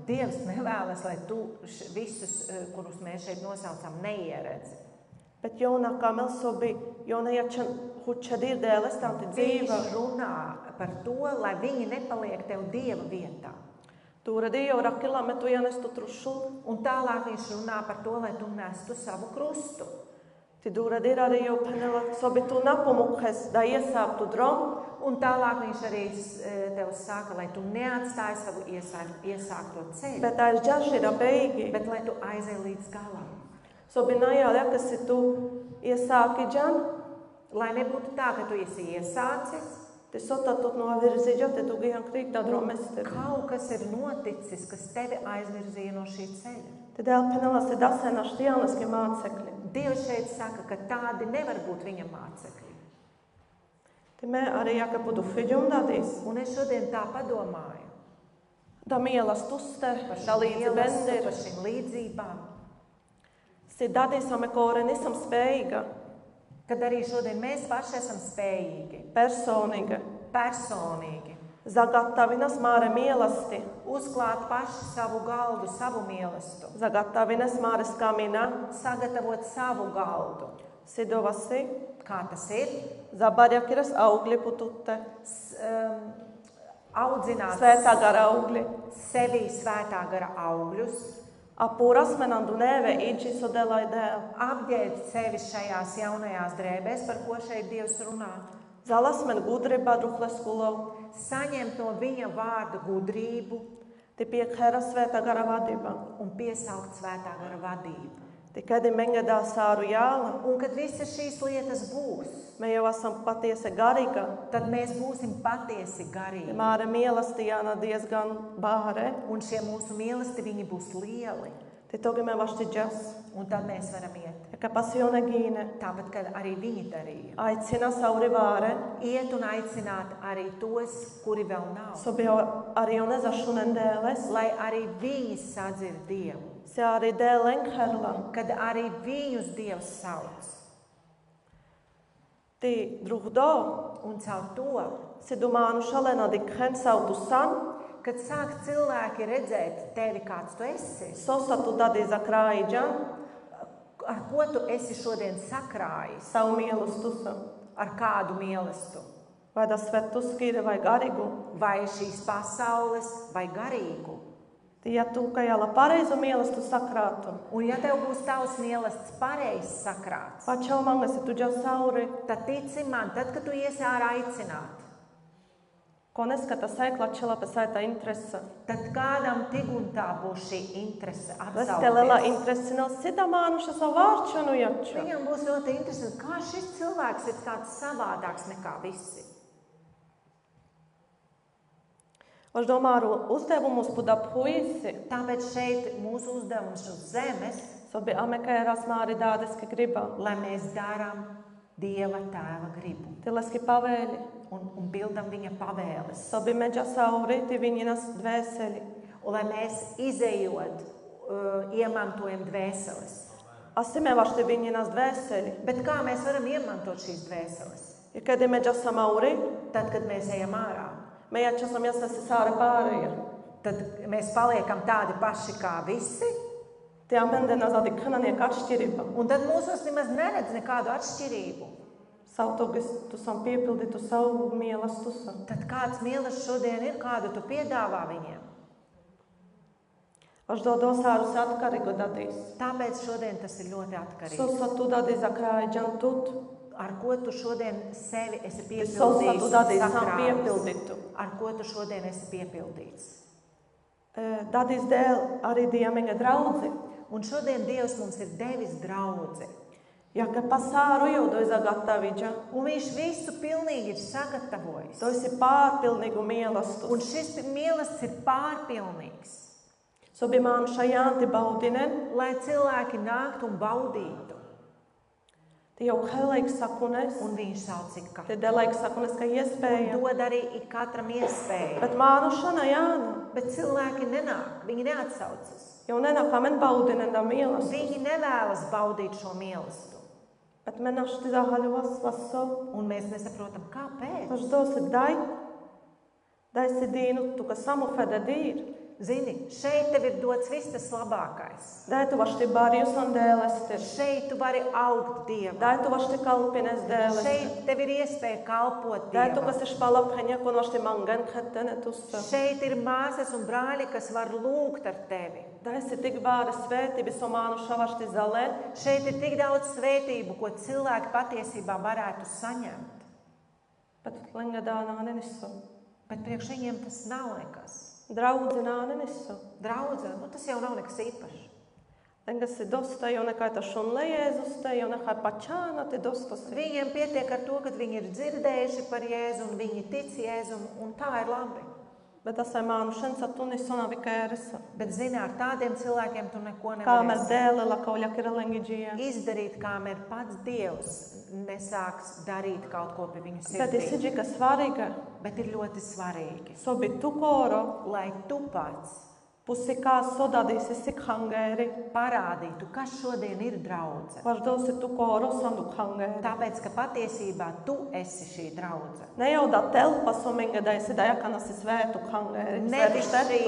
Dievs nevēlas, lai tu visus, kurus mēs šeit nosaucam, neieredzi. Bet Joona Kamel sobi, Joona jačan huča dirdēles tam te dzīva. Viņš runā par to, lai viņi nepaliek tev Dieva vietā. Tuuradīja ora kilometru janestu trušu. Un tālāk viņš runā par to, lai tu nestu savu krustu. Ti tuuradīja arī jau panela sobi tu napumukhes, da iesāktu drom. Un tālāk viņš arī tev saka, lai tu neatstāji savu iesākto ceļu. Bet aizģašira beigi. Bet lai tu aizej līdz galam. Sobi najāļa, kas tu iesāki džan. Lai nebūtu tā, ka tu esi iesācis. Te sotatut no virzīģa, te tu gihan krīktā dromester. Kaut kas ir noticis, kas tevi aizvirzīja no šī ceļa. Te dēļ panela se dasēnašti jaunaski mācekļi. Dievs šeit saka, ka tādi nevar būt viņa mācekļi. Te mē arī jākapudu fiģum dadīs. Un es šodien tā padomāju. Da mielas tuste, da līdzi bendir. Par šīm līdzībām. Si dadīsame kore nisam spējīga. Kad arī šodien mēs paši esam spējīgi. Personīgi. Zagattavinas māre mielasti. Uzklāt paši savu galdu, savu mielestu. Zagattavinas māres kamina. Sagatavot savu galdu. Sidovasi. Kā tas ir? Zabarjakiras augli pututte. Audzināt svētā gara augli. Sevī svētā gara augļus. Apūrasmenandu neve iģi sodelai dēl. Apģērbt sevi šajās jaunajās drēbēs, par ko šeit Dievs runā. Zalasmen gudrība druhles kulau. Saņemt no viņa vārda gudrību. Ti piekhera svētā gara vadība. Un piesaukt svētā gara vadību. Tikai mengedā sāru jāla. Un kad visas šīs lietas būs, mēs jau esam patiesi garīga. Tad mēs būsim patiesi garīgi. Māre mīlestījāna diezgan bāre. Un šie mūsu mīlestiviņi būs lieli. Te togi mēs vašti džas. Un tad mēs varam iet. Ka pasione gīne. Tāpat, kad arī viņi darīja. Aicina sauri vāre. Iet un aicināt arī tos, kuri vēl nav. Sobi arī jau nezašunen dēles. Lai arī viņi sadzird Dievu. Se arī dēlen herla. Kad arī viņus Dievs sauc. Ti druhdo. Un caur to. Si dumānu šalena dikhen sautu san. Kad sāk cilvēki redzēt tevi, kāds tu esi. Sosatu dadī zakrājiģa. Ar ko tu esi šodien sakrājis? Savu mīlestusa. Ar kādu mīlestu? Vai tas svetuskīre vai garīgu? Vai šīs pasaules vai garīgu? Ja tu kajala pareizu mielestu sakrātu. Un ja tev būs tavs mielests pareizs sakrāts. Pačau man, esi tu džas sauri. Tad tici man, tad, kad tu iesi ārā aicināt. Ko neskata saikla čela pesaita interesa. Tad kādam tiguntā būs šī interese apsaukties. Veskelela interesi nav sidamānuša savu vārčanu jaču. Viņam būs ļoti interesanti, kā šis cilvēks ir tāds savādāks nekā visi. Aš domāju, uzdevumus puda puisi. Tāpēc šeit mūsu uzdevums uz zemes. Sobi amekēras māri dādeski griba. Lai mēs darām Dieva tēva gribu. Tileski pavēli. Un pildam viņa pavēles. Sobi meģa sauri, ti viņinas dvēseli. Un lai mēs izejot, iemantojam dvēseles. Asime vašti viņinas dvēseli. Bet kā mēs varam iemantot šīs dvēseles? Ja kad meģa samauri. Tad, kad mēs ejam ārā. Mēs esam jāsasi sāri pārējie. Tad mēs paliekam tādi paši kā visi. Tie amendena zadikana nieka atšķirība. Un tad mūsos nemaz neredz nekādu atšķirību. Sautogis tu sam piepildītu savu mīlestusa. Tad kāds mīlestības šodien ir, kādu tu piedāvā viņiem? Aš dodos ārus atkarīgu dadīs. Tāpēc šodien tas ir ļoti atkarīgs. Sosa tu dadīs zakrājiģan tut. Ar ko tu šodien sevi esi piepildījis? Sosa tu dadīs sam piepildītu. Ar ko tu šodien esi piepildīts? Dadīs dēļ arī Diemeņa draudzi. Un šodien Dievs mums ir devis draudzi. Ja ka pasāru jau doi zagataviģa. Un viņš visu pilnīgi ir sagatavojis. To esi pārpilnīgu mīlestus. Un šis mīlestības ir pārpilnīgs. Sobi man šajānti baudinen. Lai cilvēki nāktu un baudītu. Ti jau helaiks sakunes. Un viņš sauc ik katru. Ti delaiks sakunes, ka iespēja. Un dod arī ik katram iespēju. Bet mānu šana jāna. Bet cilvēki nenāk, viņi neatsaucas. Jau nenāk, man baudinen da mīlestus. Viņi nevēlas baudīt šo mīlestību. Bet man našti zahaļu vaso. Un mēs nesaprotam, kāpēc. Aš dosi dai. Dai si dīnu, tu ka samu fede dīr. Zini, šeit tev ir dots viss tas labākais. Dajtovaš ty bari usandēlesti. Šeit tu vari augt Dievam. Dajtovaš ty kalpines dēlesti. Šeit tev ir iespēja kalpot Dajtokas Dievam. ir palapheņa, kun vaš ty mangan khettenetussa. Šeit ir māsas un brāļi, kas var lūgt ar tevi. Daisi tik vāra svētība somānu šavaš ty zalē. Šeit ir tik daudz svētību, ko cilvēki patiesībā varētu saņemt. Bet lengadā nānenisu. Bet priekš viņiem tas nav nekas. Draudzi nānenisu. Draudze, tas jau nav nekas īpašs. Lengas ir dosta, jo nekā ta šunle Jēzus te, jo nekā pačāna te dostas. Viņiem pietiek ar to, ka viņi ir dzirdējuši par Jēzu un viņi tic Jēzum, un tā ir labi. Bet tas ir mānu šens attunis un avikērisa. Bet, zini, ar tādiem cilvēkiem tu neko Kāmer nevarēsi dēle lakauļa kira lengidžija. izdarīt, kamēr pats Dievs nesāks darīt kaut ko pie viņu Bet sirdī. isi džika svarīga. Bet ir ļoti svarīgi, Sobi tu koro, lai tu pats pusi kā sodādīsi sik hangēri. parādītu, kas šodien ir draudze. Vaš dosi tu koro sanduk hangēri. Tāpēc, ka patiesībā tu esi šī draudze. Ne jau da telpa sominga daisi dajakanasi svētu hangēri. Nevis šī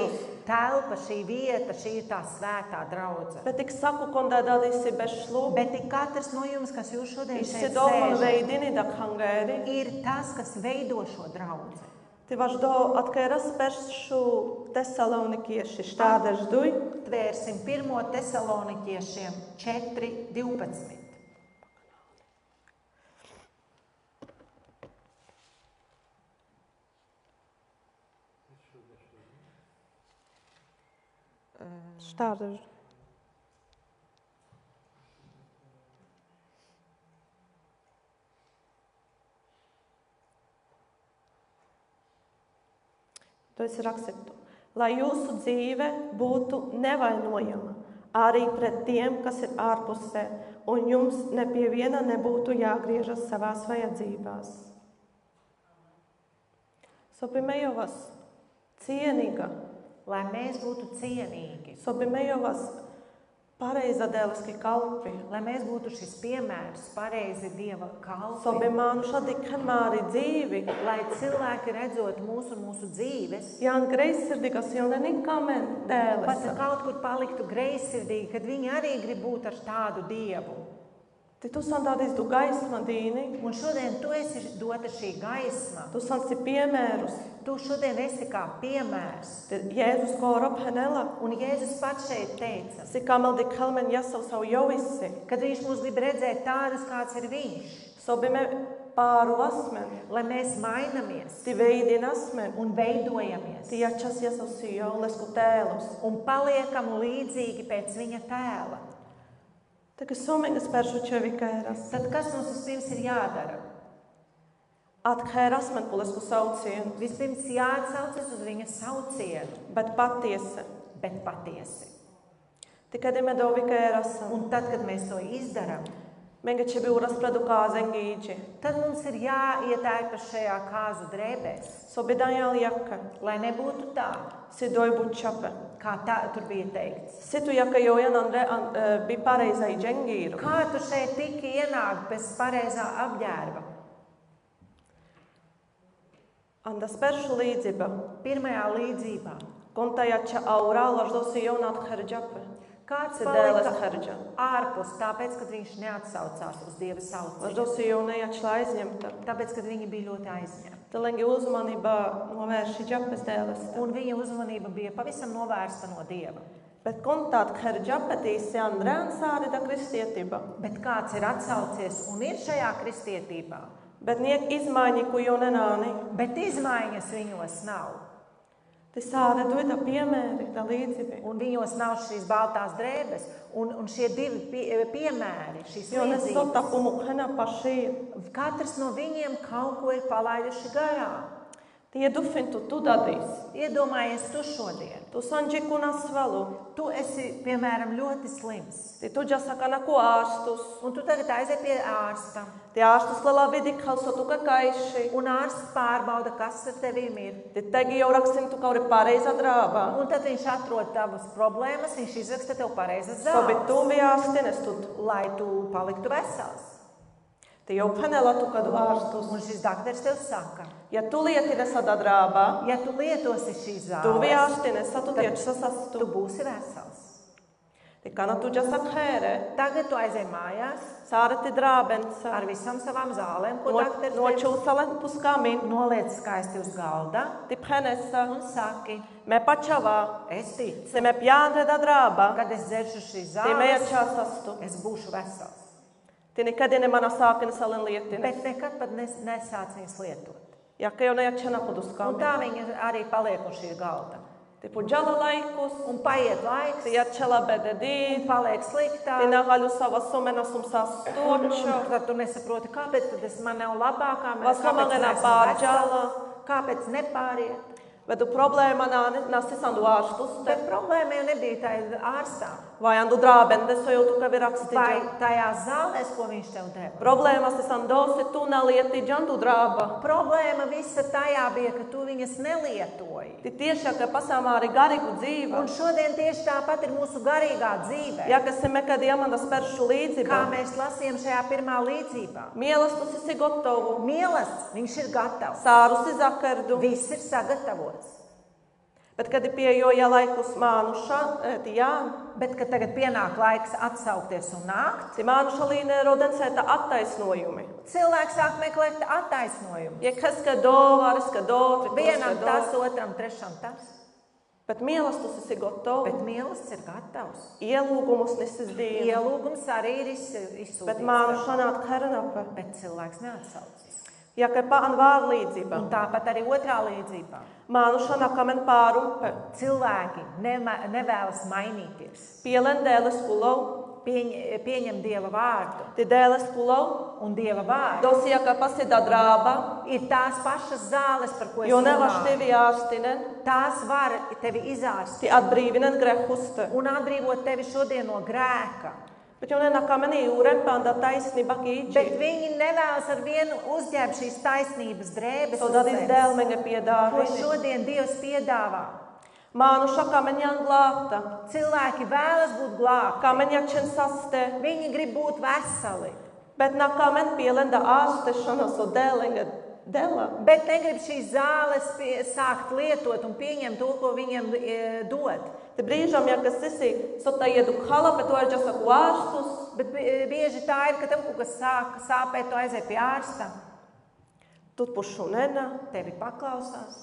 telpa, šī vieta, šī ir tā svētā draudze. Bet tik saku, kondā dādīsi bez šlūb. Bet ik katrs no jums, kas jūs šodien Isi šeit domon sēžat, veidini dak hangēri. ir tas, kas veido šo draudzi. Ti vaš do atkeras peršu Tesalonikieši štādežduj. Tvērsim 1. Tesaloniķiešiem 4:12. Štādežduj. To es rakstītu. Lai jūsu dzīve būtu nevainojama arī pret tiem, kas ir ārpusē, un jums ne pie viena nebūtu jāgriežas savās vajadzībās. Sobimejovas cienīga, Lai mēs būtu cienīgi, sobimejovas pareizadēliski kalpi, lai mēs būtu šis piemērs, pareizi Dieva kalpi, sobimānu šadikanmāri dzīvi, lai cilvēki redzot mūsu dzīves, Jān greizsirdīgas jau nenikāmen pat dēles. kaut kur paliktu greizsirdīgi, kad viņi arī grib būt ar tādu Dievu. Ti tu sandādīs tu gaisma dīni, Un šodien tu esi dota šī gaisma. tu sansi piemērus. Tu šodien esi kā piemērs. Ti Jēzus koro penela, Un Jēzus pats šeit teica, sikamaldi kalmen jāsav savu jovissi, kad viņš mūs grib redzēt tādus, kāds ir viņš, sobime pāru asmen, lai mēs mainamies ti veidin asmen, un veidojamies ti jačas jāsav sijolesku tēlus. un paliekam līdzīgi pēc viņa tēla. Taka somengas peršu čevikēras. Tad kas mums vispirms ir jādara? Atkēr asmen pulesku saucienu, Vispirms jāatsaucas uz viņa saucienu, bet patiesa. bet patiesi. Tikai dimedovikērasam. Un tad, kad mēs to izdarām, Menga čebiuras predu kāzengīģi. tad mums ir jāietērpa šajā kāzu drēbēs, Sobidājāli jaka. lai nebūtu tā, Sidoj bučape. kā tā tur bija teikts. Situ jaka jau bija pareizai džengīru. Kā tu šeit tiki ienākt bez pareizā apģērba? Andas peršu līdzība. Pirmajā līdzībā. Kontajača aurā laždosi jaunāt herģape. Kāds Dēles palika herģa. ārpus, tāpēc, kad viņš neatsaucās uz Dieva saucienu. Laždosi jaunajača aizņemta. Tāpēc, kad viņi bija ļoti aizņemti. Te lengi uzmanība novērši džapes dēles. Un viņa uzmanība bija pavisam novērsta no Dieva. Bet kontāt herģapetīsi Andrēns ārida kristietība. Bet kāds ir atsaucies un ir šajā kristietībā, Bet niek izmaiņi, ku jau nenāni. bet izmaiņas viņos nav. Tas āri doda piemēri, tā līdzība. Un viņos nav šīs baltās drēbes. Un šie divi piemēri, šīs Jo līdzības, nesotapumu hena paši. katrs no viņiem kaut ko ir palaiduši garām. Tie dufintu tu dadīs. Iedomājies tu šodien. Tu sanģiku nasvalu. Tu esi, piemēram, ļoti slims. Ti tu džasaka naku ārstus. Un tu tagad aiziet pie ārsta. Tie ārstus lelā vidi kalsotu ka kaiši. Un ārsts pārbauda, kas ar tevīm ir. Ti tegi jau raksim tu kauri pareiza drāba. Un tad viņš atrod tavas problēmas, viņš izraksta tev pareizas Sobi zāles, tu bija ārstines tut. lai tu paliktu vesels. Te jouphenella tukadu ārstus. Un šis dakteris tev saka, Ja tulietine sada drābā, ja tu lietosi šīs tu zāles, viāštine satu tieši tu sasastu. būsi vesels. Te kanatuģa sakhēre, Tagad tu aizej mājās saareti drābensa, ar visam savām zālēm, ko dakteris tev nočūsale puskamin, noliec skaisti uz galda ti phenesa, un saki, me pačavā, es ticu, se me pjāndreda drāba, kad es dzeršu šīs ti meja zāles, čāsastu. es būšu vesels. Ti nekadine mana sākina salen lietine. Bet nekad pat nesāc viņas lietot. Ja ka jau nejakčena Un puduskamin. tā viņa arī paliek uz šī galda. Ti puģala laikus, Un paiet laiks, ti jatčela bededī, paliek sliktāk. ti nagaļu sava sumena sumsa stočo, Tad tu nesaproti, kāpēc tad man nav labākā, Vaslamagenā kāpēc pārģala. kāpēc nepāriet. vedu problēma nasi sandu ārstuste, Bet problēma jau nebija tajā ārstā. vai andu drābende sojutu ka Vai virakstidža. tajās zālēs, ko viņš tev deva. Problēma si sandosi tu nalieti džandu drāba. Problēma visa tajā bija, ka tu viņas nelietoji. Ti tieši, ka pasamāri garigu dzīva. Un šodien tieši tāpat ir mūsu garīgā dzīve. Ja, ka se mekad iemandas peršu līdzība. Kā mēs lasījām šajā pirmā līdzībā. Mielastus esi gotovu. Mīlestības, viņš ir gatavs. Sārus si zakardu. Viss ir sagatavots. Bet, kad piejoja laikus mānuša, ti jā, Bet, kad tagad pienāk laiks atsaukties un nākt, ti mānuša līnē rodensēta attaisnojumi. cilvēks sāk meklēt attaisnojumu. Ja kas, ka do, varis, ka do, Vienam tas, otram, trešam tas. Bet mielastus esi gotovu. Bet mīlestības ir gatavs. Ielūgumus nesis dīna. Ielūgums arī ir izsūtīts. Bet mānuša nāk karanapa. Bet cilvēks neatsaucas. Ja, ka paan vār līdzība. Un tāpat arī otrā līdzībā. Mānuša nakamen pārumpe. Cilvēki nevēlas mainīties. Pielendēles kulov. Pieņem Dieva vārdu. Ti dēles kulov. Un Dieva vārdu Dosi, ja, ka pasida drāba. ir tās pašas zāles, par ko es Jo nevaš runāju. tevi ārstinen. Tās var tevi izārstīt Ti atbrīvinen grehuste. un atbrīvot tevi šodien no grēka. Bet jau nenakamen jūrem panda taisnība Bet kīči. viņi nevēlas ar vienu uzģērbt šīs taisnības drēbes, To uz dadīs sevis, dēlmenge ko piedāvini. šodien Dievs piedāvā. Mānuša kameņan glābta. Cilvēki vēlas būt glābti. Kameņakčen saste. Viņi grib būt veseli, Bet nakamen pielenda ārstešanas o dēlenge dēla. bet negrib šīs zāles sākt lietot un pieņemt to, ko viņiem dod. Te brīžam, ja kas esi, sota iedu khala, bet to ir saku ārstus. Bet bieži tā ir, ka tev kaut kas sāk sāpēt, tu aiziet pie ārsta, Tu pušu nena, tevi paklausās,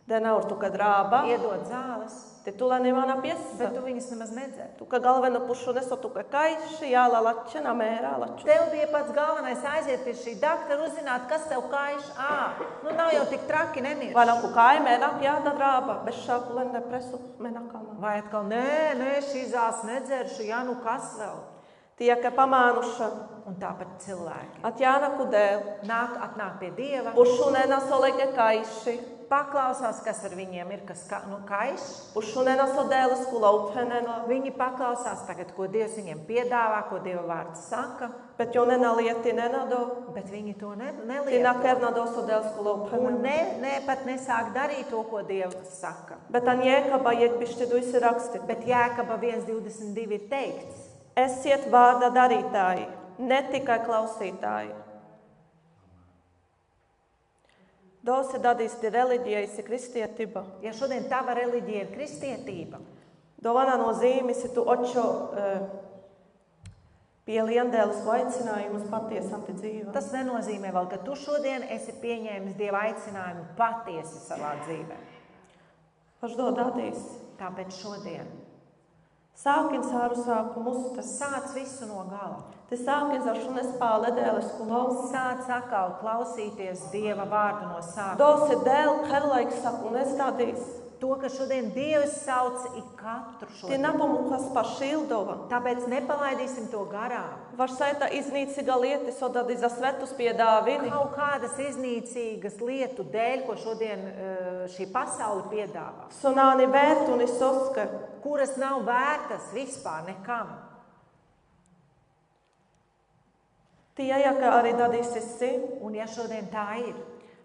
dena urtu kad rāba. iedod zāles, Te tula nemana piesa. bet tu viņas nemaz nedzer. Tu ka galveno pušu nesotu ka kaiši, jāla lačena mērā laču. Tev bija pats galvenais aiziet pie šī doktora, uzzināt, kas tev kaiš. Nu nav jau tik traki nemirst. Vai nav kaimē nāk jāda rāba, bez šāku lende presu menakama. Vai atkal, nē, šī zāles nedzeršu, ja nu kas vēl. Tie, ka pamānuša, Un tāpat cilvēki. atjāna kudēl, Atnāk pie Dieva, pušu nena solege kaiši, paklausās, kas ar viņiem ir, kas kaiš. pušu nena sodēles kulauphenena, Viņi paklausās tagad, ko Dievs viņiem piedāvā, ko Dieva vārds saka, bet jo nena lieti nenado, bet viņi to tina nelieto. kernado sodēles Un kulauphenena. pat nesāk darīt to, ko Dievs saka. Bet an jēkaba iet pišķidu isi raksti. Bet Jēkaba 1.22 ir teikts, Esiet vārda darītāji, ne tikai klausītāji. Dosi dadīsti reliģijas ir kristietība. ja šodien tava reliģija ir kristietība, Dovana nozīmes ir tu očo pieliendēlis aicinājumus patiesam te dzīvē. tas nenozīmē vēl, ka tu šodien esi pieņēmis Dieva aicinājumu patiesi savā dzīvē. Paš do dadīs. Tāpēc šodien Sākins āru sākumus, tas sāc visu no gala. te sākins ar šunes pāledēles kulos. Sāc atkal klausīties Dieva vārdu no sākuma. Dosi dēl, herlaiks saku, un es dadīs. To, ka šodien Dievs sauc ik katru Tie šodien. nabumu kas pašildova. Tāpēc nepalaidīsim to garām. Var saita iznīciga lietis, o dadīs za svetus piedāvini. Kaut kādas iznīcīgas lietu dēļ, ko šodien šī pasaule piedāvā, Sunāni vērtuni soska. kuras nav vērtas vispār nekam. Tie, ja ka arī dadīs esi, Un ja šodien tā ir,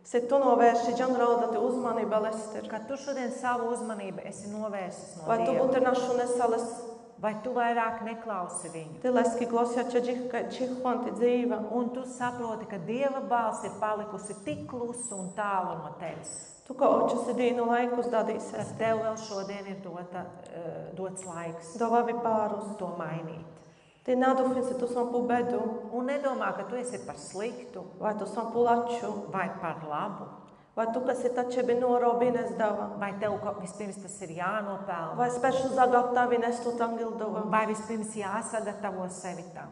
se tu novērši džan raudati uzmanība lester. kad tu šodien savu uzmanību esi novērsis no Vai tu Dieva, būtu našu nesales vai tu vairāk neklausi viņu. Ty lesky głosia cichon, ty dzīva. Un tu saproti, ka Dieva balss ir palikusi tik klusa un tālu no tevis, Tu kā očas dīnu laikus dadīsies. ka tev vēl šodien ir dots laiks Dovavi pārus. to mainīt. Ty nadufin se tu som pu bedu, Un nedomā, ka tu esi par sliktu vai tu som pu laču, vai par labu, vai tu, kas ir tačebi norobines dava, vai tev vispirms tas ir jānopelna, vai spešu zagattavi nestu tangildova. vai vispirms jāsagatavo sevi tam.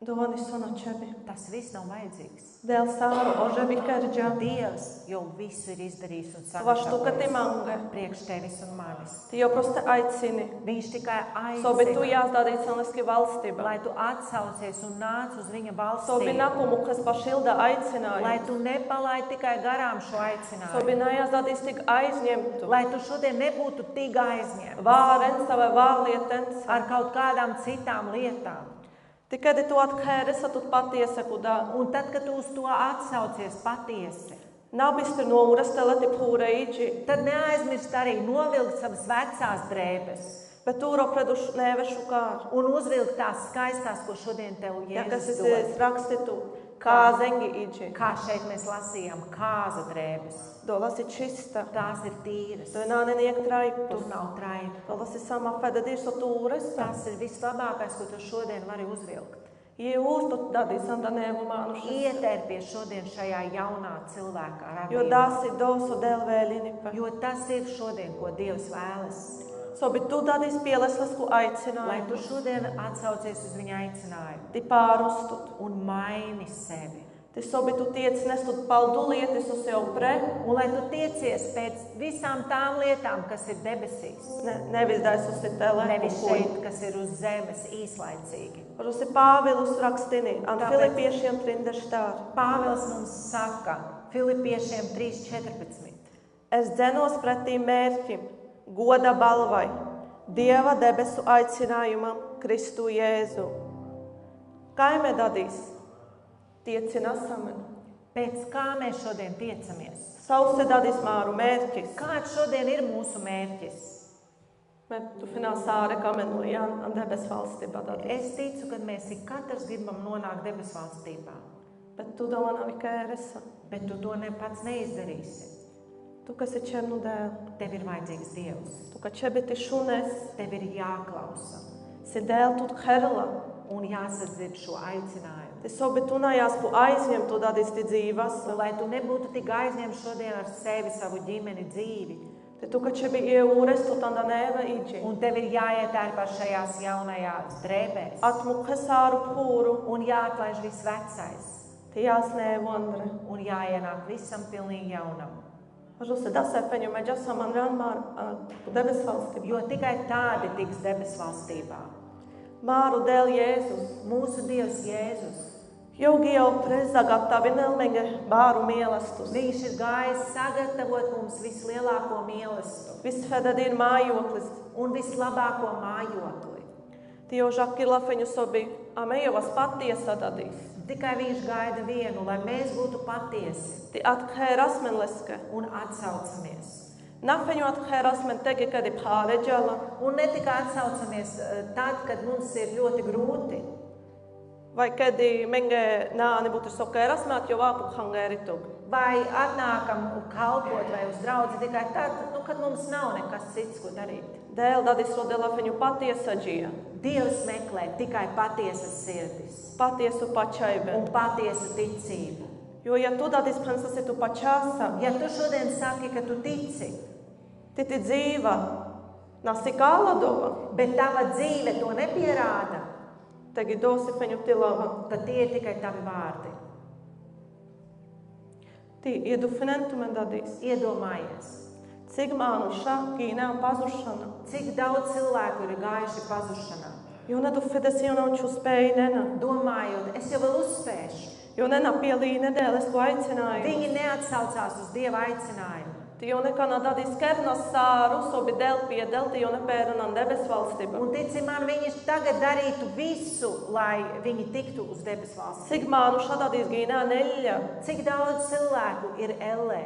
Dovani sona čebi. Tas viss nav vajadzīgs. Dēl sāru oževi kerģa. Dievs jau visu ir izdarījis un Vaš tu, ka ty sagatavojis mange. priekš tevis un manis. Ty jo proste aicini. Viņš tikai Sobi tu aicina, jāzdādīt sanliski valstība. lai tu atsaucies un nāc uz viņa Sobi valstību. nakumu, kas pašilda Lai aicinājumu. tu nepalaid tikai garām šo aicinājumu. Sobi najāzdādīs tik aizņemtu. Lai tu šodien nebūtu tik aizņemts Vārens vai vārlietens. ar kaut kādām citām lietām. Tikai tu atkēres, tu patiesa kudā. Un tad, kad tu uz to atsaucies patiesi, Nabistur no urastela ti pūra iģi. tad neaizmirst arī novilkt savas vecās drēbes Bet tūro preduš nevešu kār. un uzvilkt tās skaistās, ko šodien tev Ja kas Jēzus esi dod. rakstitu kāzengi iģi. Kā šeit mēs lasījām, kāza drēbes. Dolas ir čista. Tās ir tīras. Tu nāneniek traiptus. Tur nav traipa. Dolas ir sama feda dirso tūres. Tas ir vislabākais, ko tu šodien vari uzvilkt. Ie ūstu dadīs anda nevu mānušas. Ietērpies šodien šajā jaunā cilvēkā Jo radījumā. dasi dosu dēl vēlinipa. Jo tas ir šodien, ko Dievs vēlas. Sobi tu dadīs pieleslasku Lai aicinājumu. tu šodien atsaucies uz viņa aicinājumu Ti pārustut. un maini sevi. Ti sobi tu tiec nestut paldu lietis uz sev pre. Un lai tu tiecies pēc visām tām lietām, kas ir debesīs. Nevis dais uz tele. Nevis šeit, kas ir uz zemes īslaicīgi. Rusi Pāvilus rakstini. An Tāpēc- Filipiešiem 30. Pāvils mums saka, Filipiešiem 3:14. Es dzenos pretī mērķim, goda balvai, Dieva debesu aicinājumam, Kristu Jēzu. Kaime dadīs, tiecina samen. Pēc kā mēs šodien tiecamies? Sausi dadīs māru mērķis. Kāds šodien ir mūsu mērķis? Bet tu finansāri kamenuja an debes valstībā dadīs. Es ticu, ka mēs ik katrs gribam nonākt debesu valstībā, Bet tu dāvana vikēresa. bet tu to pats neizdarīsi. Tu, kas ir černu dēl. Tev ir vajadzīgs Dievs. Tu, ka čebiti šunes. Tev ir jāklausa Si dēl tu herla. un jāsadzird šo aicinājumu. Ti sobi tu najās pu aizņem tu dadīs ti dzīvas. Un lai tu nebūtu tik aizņemts šodien ar sevi, savu ģimeni, dzīvi, Ti tu, ka čebi ieūres, tu tanda neva iģi. un tev ir jāietērpā šajās jaunajās drēbēs Atmukhesāru pūru. un jāatlaiž viss vecais Ti jāsnēvu andre. un jāienāk visam pilnīgi jaunam. Rusi dasēpeņu meģa saman ranmār debes valstībā. Jo tikai tādi tiks debesu valstībā. Māru dēl Jēzus. Mūsu Dievs Jēzus, Jogi jau prezagatavi nelmenge bāru mielastus. Viņš ir gājis sagatavot mums vislielāko mīlestību Visfedad ir mājoklis. un vislabāko mājokli. Ti jau žaki lafeņu sobi amejovas patiesa dadīs. Tikai viņš gaida vienu, lai mēs būtu patiesi Ti atkēras men leske. un atsaucamies. Nafeņu atkēras men tegi, kad ir pāreģala. Un ne tikai atsaucamies tad, kad mums ir ļoti grūti, Vai kad ir menge nāni būtu sokēras mēt, jo vāpu hangēritug. vai atnākam kalpot vai uz draudzi tikai tad, kad mums nav nekas cits, ko darīt. Dēl dadīs rode lafeņu patiesa džija. Dievs meklē tikai patiesas sirdis Patiesu pačaibe. un patiesu ticību. Jo ja tu dadīs pensasi tu pačāsa. Ja tu šodien saki, ka tu tici, Ti dzīva. Nasi kāladova. bet tava dzīve to nepierāda, Tegi dosi feņu tilava. tad tie ir tikai tavi vārdi. Ti iedu finantu men dadīs. Iedomājies, Cik mānu šākīnā pazušana. cik daudz cilvēku ir gājuši pazušanā. Jo nedu fedes jau nav ču spēju nena. Domājot, es jau vēl uzspēšu. Jo nena pielī nedēles ko aicināju. Viņi neatsaucās uz Dieva aicinājumu. Ti jau nekā dadīs kernas sāru, sobi dēl piedēl, ti jau nepēranan debes valstība. Un tici man, viņi tagad darītu visu, lai viņi tiktu uz debesu valsti. Cik mānu šādādīs gīnā neļa. Cik daudz cilvēku ir ellē?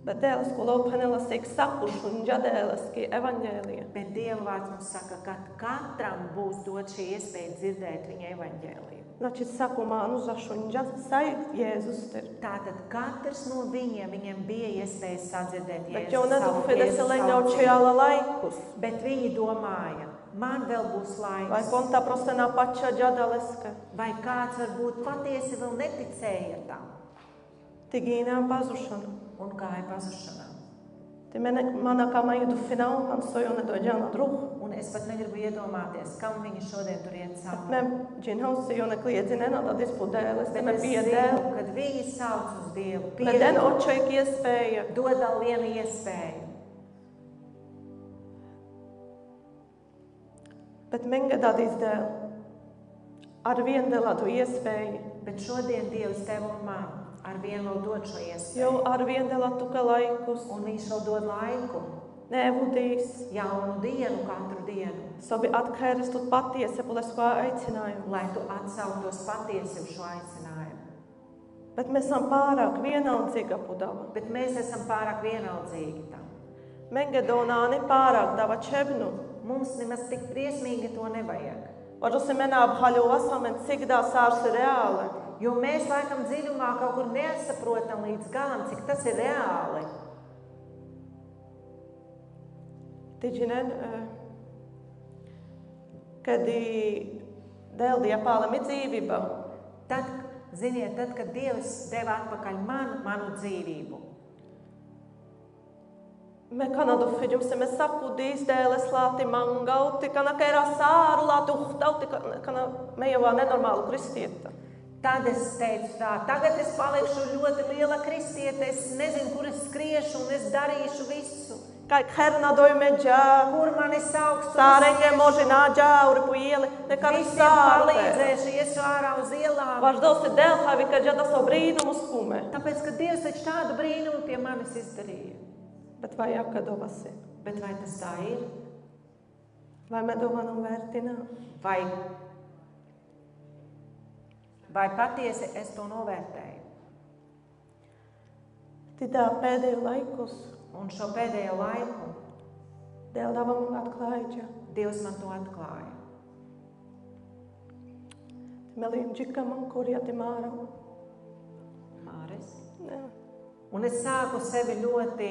Bet dēlisko lopanelasīk sakušu un ģadēliski evaņģēlija. Bet Dieva vārds mums saka, ka katram būs dot šī iespēja dzirdēt viņa evaņģēliju. Значит, sakumānu zašuņģa sai Jēzus ir. Tātad katrs no viņiem bija iespēja sadzirdēt Bet Jēzus jau savu nedufide se Jēzus leņaučajāla laikus. Bet viņi domāja, man vēl būs Vai laiks. konta prostena pača ģadēliska. Vai kāds varbūt patiesi vēl neticēja tam Tigīnām pazušana. un gāja pazušanā. Ti mana kama idu final, man soju nedoģāna druhu. Un es pat negribu iedomāties, kam viņi šodien tur iet cauri. Me džinhausi jo nekliedzi nenādā dispudēles, te Bet me es piedēl. zinu, kad viņi sauc uz Dievu, Bet den očaik iespēja. dod vēl vienu iespēju. Bet mengadādīs dēļ. Ar vien dēlādu iespēju. Bet šodien Dievs tev un man ar vienu vēl dod šo iespēju. Jau ar vien dēlātu ka laikus. Un viņš vēl dod laiku, Nebūdīs. jaunu dienu, katru dienu, Sobi atkairistut patiesi pulesko aicinājumu. lai tu atsauktos patiesi uz šo aicinājumu. Bet mēs esam pārāk vienaldzīga pudava. Bet mēs esam pārāk vienaldzīgi tam. Mengadonā ne pārāk dava čebnu. Mums nemaz tik briesmīgi to nevajag. Varusi menā aphaļo asamen, cik dā sārs ir reāli. Jo mēs laikam dziļumā kaut kur nesaprotam līdz galam, cik tas ir reāli. Tiģinen, kad dēļ diepālami dzīvība. Tad, ziniet, kad Dievs deva atpakaļ manu dzīvību, Me Kanadu fiģum se me sakudīs dēles lāti mangauti, kana kērā sāru lāti uhtauti, kana me jau nenormālu kristieta. tad es teicu tā, tagad es palikšu ļoti liela kristiete, es nezinu, kur es skriešu un es darīšu visu. Kai herna dojme džā, Kur mani sauks, sārenge moži nā džā, uri pu ieli, nekā visiem sāru. palīdzēšu, iešu ārā uz ielām. Vaš dosti dēl havi, ka džada savu brīnumu skume. Tāpēc, ka Dievs taču tādu brīnumu pie manis izdarīja. Bet vai jākadovasi? Bet vai tas tā ir? Vai me dovanam vērtinā? Vai patiesi es to novērtēju? Tidā pēdējo laikus, Un šo pēdējo laiku dēl davam atklāja. Dievs man to atklāja. Melīm džika man kurieti māra. Māris. Jā. Un es sāku sevi ļoti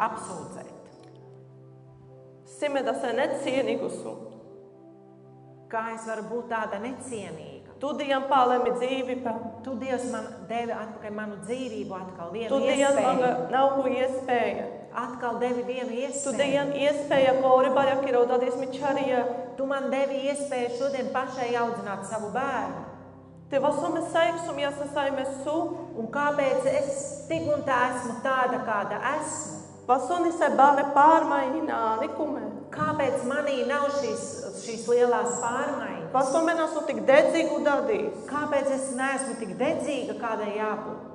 apsūdzēt. Simeda se necienīgusu. Kā es varu būt tāda necienīga? Tudijam pālemi dzīvība. Tu, Dievs, man devi atpakaļ manu dzīvību atkal, vienu Tudijam iespēju. manga nav ko iespēja. Atkal devi vienu iespēju. Tudijam iespēja, ko oribaļa kirodadies mičarija. Tu man devi iespēju šodien pašai audzināt savu bērnu. Te vasome saiksum jāsasaime su. Un kāpēc es tik un tā esmu tāda, kāda esmu? Vasoni se bāle pārmaiņinā nikume. Kāpēc manī nav šīs lielās pārmaiņas? Vasome nasu tik dedzīgu dadīs. Kāpēc es neesmu tik dedzīga, kādai jābūt?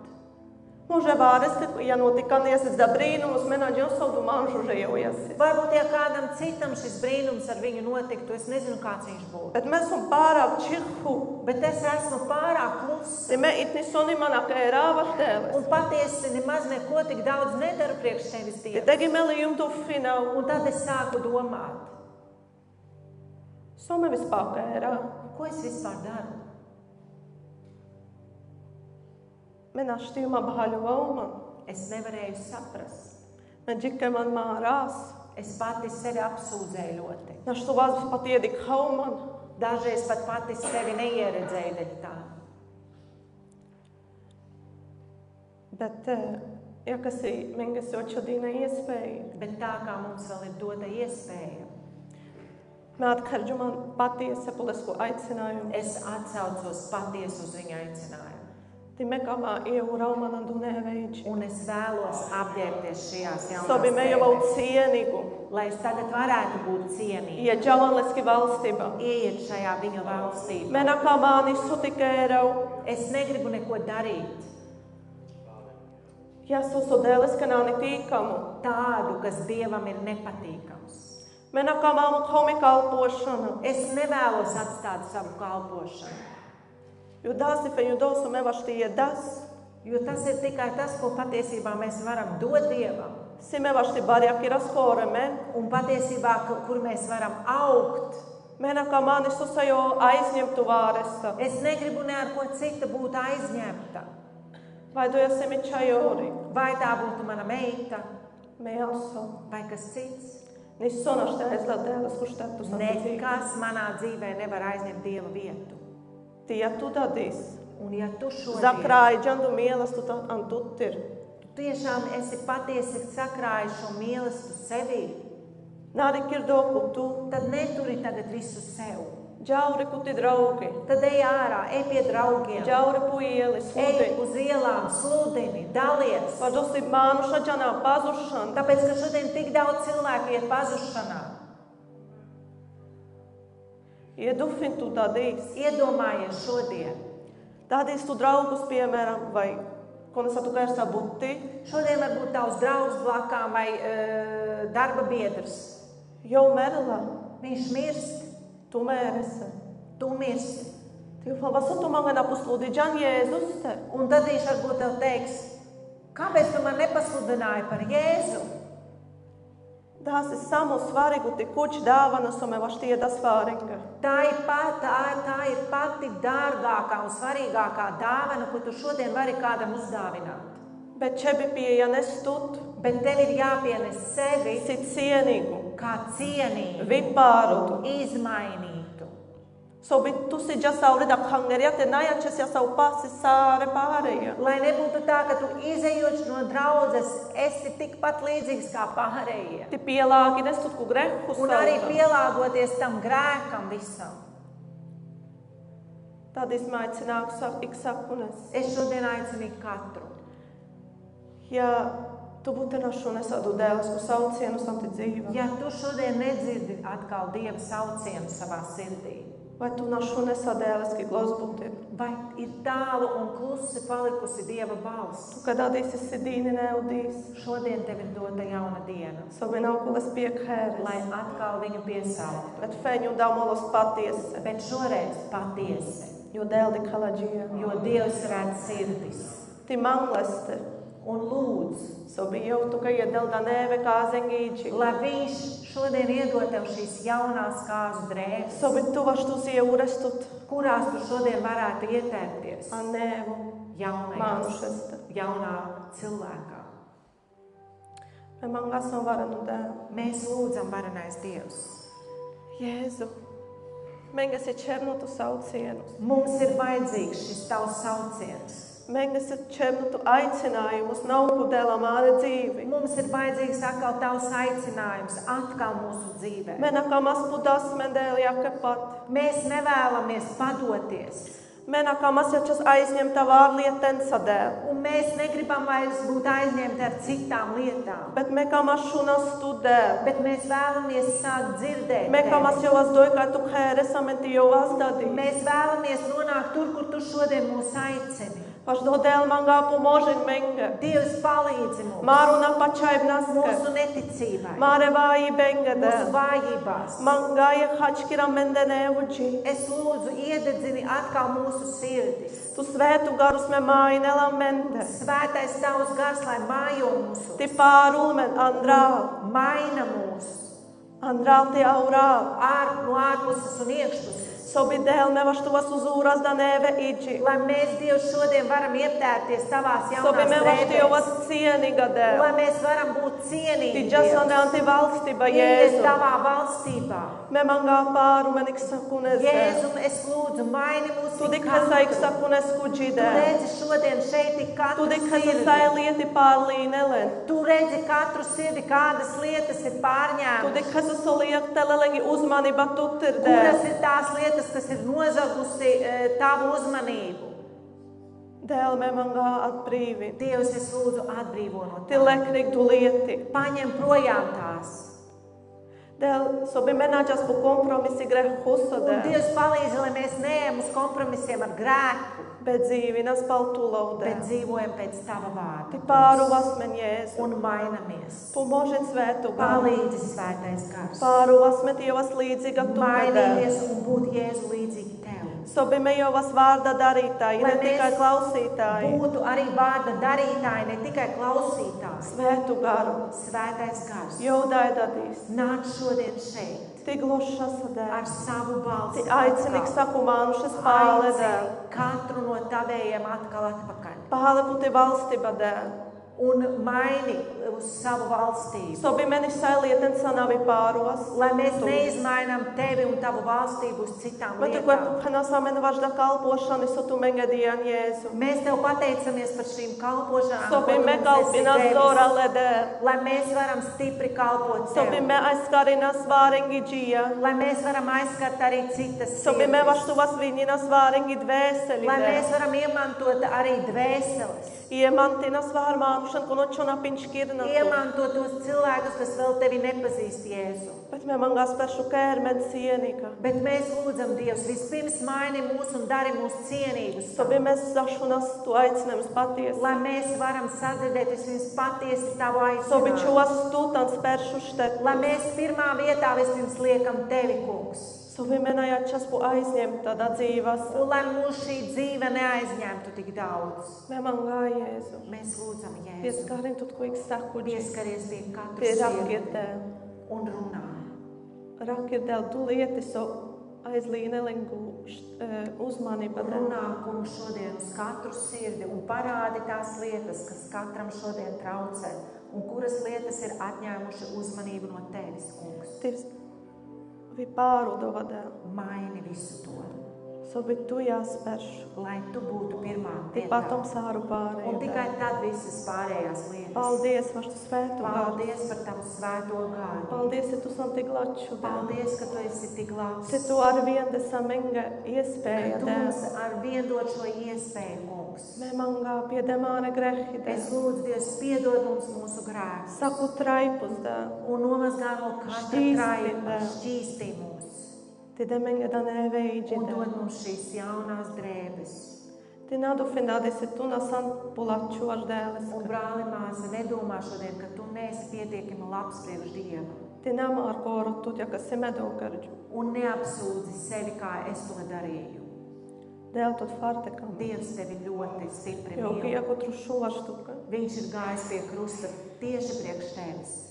Može vāres, ka ja notika niesies da brīnumus, menā ģosaudu manžu žejojasi. Varbūt, ja kādam citam šis brīnums ar viņu notiktu, es nezinu, kāds viņš būtu. Bet mēs esam pārāk čirhu. Bet es esmu pārāk klusa. Te me itni soni manā kērā vaštēles. Un patiesi nemaz neko tik daudz nedaru priekš tevis, Te Dievs. tegi meli jumtu finalu. Un tad es sāku domāt, Some vispār kērā. ko es vispār daru? Menā štījumā bahaļu valman. Es nevarēju saprast. Men džike man mārās. Es pati sevi apsūdzēju ļoti. Naš tu vāzes pat iedik hauman. Dažreiz pat pati sevi neieredzēju dēļ tā. Bet, ja kas ir mengas očadīna iespēja. Bet tā kā mums vēl ir dota iespēja, Me atkarģu man patiesa pulesko aicinājumu. es atsaucos patiesi uz viņa aicinājumu. Ti me kamā ievu raumana dunē veidži. Un es vēlos apģērbties šajās Sobi me jau jaunās cienīgu. lai es tagad varētu būt cienīga, Ja džavanleski valstība. ieiet šajā viņa valstībā. Menā kamā nisu tikērau. Es negribu neko darīt Ja susu dēles, ka nav netīkamu. tādu, kas Dievam ir nepatīkams. Menā kamā mu komi kalpošana. Es nevēlos atstāt savu kalpošanu, Jo dāsi fe judosu me vaštīja das. Jo tas ir tikai tas, ko patiesībā mēs varam dot Dievam. Si me vasti barjaki raskooremme. Un patiesībā, kur mēs varam augt. Meinakaan maanistussa jo aizņemtu vaaressa. Es negribu ne ar ko citu būt aizņemta. Vai tu esi mitšajori? Vai tā būtu mana meita, Me also. vai kas cits. Niissä sonasta elätäällä skustettu sanottiin. Nekas manā dzīvē nevar aizņemt Dieva vietu. Tietu dadis. Un ja tu šodien Zakrāidžandu mielastuta antuttir. tu tiešām esi patiesi sakrājis šo mīlestību sevī, Nārikir dokutu. tad neturi tagad visu sev. Džauri kuti draugi. Tad ej ārā, ej pie draugiem, Džauri puieli, ej sludi. uz ielām, sludini, dalies. Vadosi mānuša džanā pazušana. Tāpēc, ka šodien tik daudz cilvēku iet pazušanā. Iedufintu dadīs. Iedomājies šodien. Dadīs tu draugus, piemēram, vai konesatu karsā butti. Šodien var būt tavs draugs blakām vai darba biedrs. Jau merla. Viņš mirst, Tu mērese. tu mirsti. Tīvā vasatu mangana pusludi džan Jēzus te. Un tad viņš varbūt tev teiks, kāpēc tu man nepasludināji par Jēzu? Tās ir samu svarīgu tik kuč dāvana, some vaštie das vāringa. Tā ir pati dārgākā un svarīgākā dāvana, ko tu šodien vari kādam uzdāvināt. Bet čebi pieeja nestut, Bet tev ir jāpienes sevi sit cienīgu, kā cienīgu, vipārutu. izmainītu. Sobi tu si džasauri da kangerja te najačes ja savu pasi sāre pārēja. Lai nebūtu tā, ka tu izejot no draudzes esi tikpat līdzīgs kā pārējie. Ti pielāgi nestut ku grehu Un arī sauta. pielāgoties tam grēkam visam. Tad izmaicināku ik sakunes. Es šodien aicinu katru. Ja tu būtu našu nesādu dēles, ku saucienu santi dzīva. Ja tu šodien nedzirdi atkal Dieva saucienu savā sirdī, Vai tu našu nesādēles, ki glos būtu. vai ir tālu un klusi palikusi Dieva balss, Tu, kad adīs esi dīni neudīs. šodien tev ir dota jauna diena, Sobi nav kules piekēres. lai atkal viņu piesauktu. Bet feņu damolos patiesi. Bet šoreiz patiesi, Jo dēldi kalaģija. jo Dievs redz sirdis. Ti mangleste. Un lūdzu, Sobi jau tu, ka iedelda neve kā zengīči. lai viņš šodien iedod tev šīs jaunās kāzu drēbes, Sobi tu vaštus ieurestut. kurās tu šodien varētu ietērpties A nevu. Mānušesta. jaunā cilvēkā. Me mangasam varanu dēlu. Mēs lūdzam, varenais Dievs. Jēzu. Mengas ir černutu saucienus. Mums ir vajadzīgs šis tavs sauciens. Mengas ir černutu aicinājumus. Nav ku dēlā māre dzīvi. Mums ir vajadzīgs atkal tavs aicinājums, atkal mūsu dzīvē. Menakamas pudas mendēli jakepat. Mēs nevēlamies padoties. Menakamas jačas aizņemta vārlieten sadēl. Un mēs negribam vairs būt aizņemti ar citām lietām. Bet mekamas šunas studēl. Bet mēs vēlamies sākt dzirdēt Mekamas tevi. jau azdoj, kā tu kēresamenti jau azdadī. Mēs vēlamies nonākt tur, kur tu šodien mūs aicini. Paš do dēl mangā pomožin menga. Dievs palīdzi mums, Māruna pačaib naska. mūsu neticībai, Māre vāji benga mūsu dēl. vājībās. Mangāja hačkira mendene uģi. Es lūdzu, iededzini atkal mūsu sirdis. Tu svētu garus me māji nelamende. Svētais tavs gars, lai mājo mūsu, Ti pārulmen andrāl. maina mūs Andrāl te aurāl. no ārpuses un iekšpuses. Sobi dēl me vaštuvas uzūras da neve iģi. Lai mēs, Dievs, šodien varam ieptērties tavās Sobi me jaunās vaštuvas drēbēs. cienīga dēl. Lai mēs varam būt Ti cienīgi, džasane Dievs. anti valstība Ieiet Jēzu. tavā valstībā. Me mangā pārumen iksakunes dēl. Jēzu, es lūdzu, maini mūs Tu ik dikhasa katru. iksakunes kuģi Tu dēl. redzi šodien šeit tik Tu katru dikhasa sirdi. sailieti pārlīnelen. Tu redzi katru sirdi, kādas lietas ir Tu pārņēmušas. dikhasa soliek telelengi uzmanība tutir Kuras dēl. ir tās lietas, kas ir nozagusi tavu uzmanību? Dēl me mangā atbrīvi. Dievs, es lūdzu, atbrīvo no Ti tā. lekrik tu lieti. Paņem projām tās. Dēl sobi menāģas pu kompromisi grehusa Un dēl. Dievs palīdzi, lai mēs neejam uz kompromisiem ar grēku, Bet dzīvinas paltulov bet dēl. dzīvojam pēc tava Ti vārda. pāruvas men Jēzu. Un mainamies. Pomožin svētu garu. Palīdzi, svētais gars. Pāruvas met Dievas līdzīga tu dēl. Mainīties un būt Jēzu līdzīgi tev. Sobime jau vas vārda darītāji, Lai ne tikai mēs klausītāji. būtu arī vārda darītāji, ne tikai klausītāji. Svētu garu. Svētais gars. Jodai dadīs. Nāc šodien šeit Ty głoša sadē. ar savu balsi. Ty aicini k sakumānušas pāle dēļ. Aicini katru no tavējiem atkal atpakaļ. Pāle puti valstība dēļ. Un maini uz savu valstību. Sobime nesailieten sanavi pāros. Lai mēs neizmainām tevi un tavu valstību uz citām Bet tu, lietām. ko hanasāmen važda kalpošana, so tu mengedian Jēzu. Mēs tev pateicamies par šīm kalpošanām, ko tu Sobime mums esi kalpinas devis, dorale dēļ. lai mēs varam stipri kalpot tev, Sobime aizskarinas vāringi džija. lai mēs varam aizskart arī citas Sobime sirdis, vaštuvas viņinas vāringi dvēseli lai dēļ. mēs varam iemantot arī dvēseles, Iemantinas vārmānušan, konočona pinškirna. iemantot tos cilvēkus, kas vēl tevi nepazīst, Jēzu. Bet me mangas peršu kērmen cienīga. Bet mēs lūdzam, Dievs, vispirms maini mūs un dari mūs cienīgus, Sobime zašunas tu aicinājums patiesi. lai mēs varam sadzirdēt vispirms patiesi tavu Sobi aicinājumu. čuvas stūtans peršu štet. Lai mēs pirmā vietā vispirms liekam tevi, kungs. Sobi menajāčas pu aizņemt tādā dzīvas. Un lai mūs šī dzīve neaizņemtu tik daudz. Me mangā Jēzu. Mēs lūdzam, Jēzu, Pieskarin tu tkuik saku džis. pieskaries pie katru Pie sirdi rakirdēl. un runā. Rakirdēl tu lieti so aizlīnelingu uzmanība dēļ. Runā, kungs, šodien uz katru sirdi un parādi tās lietas, kas katram šodien traucē un kuras lietas ir atņēmuši uzmanību no tevis, kungs. Tivs vi pāru dovadēl. Maini visu to, Sobi tu jāsperšu. lai tu būtu pirmā Ti vietā. patom sāru Un pārēju. tikai tad visas pārējās lietas. Paldies, vaš tu svētu garu. Paldies par tavu svēto gāru. Paldies, ja tu santi glaču dēļ. Paldies, ka tu esi tik labs. Si tu ar vien desa menga iespēja Tu dēļ. mums ar vien dod šo iespēju, kungs. Me mangā piedemāne grehi Es dēļ. lūdzu, Dievs, piedod mums mūsu grēkus Saku traipus dēļ. un nomazgā no katra Šķīsti krājuma, dēļ. šķīstī mūs Ti demenga da neveidži un dēļ. dod mums šīs jaunās drēbes. Ti nadu findādi si tu nasan pulaču ar dēles. Un, brāli, māsa, nedomā šodien, ka tu neesi pietiekami labs priekš Dieva. Ti namā ar koru tu, ja kas si medokardžu. Un neapsūdzi sevi, kā es to darīju. Dēl tot fartekam. Dievs tevi ļoti stipri Jo mīl. kiekutru šuvaštuka. Viņš ir gājis pie krusta tieši priekš tevis.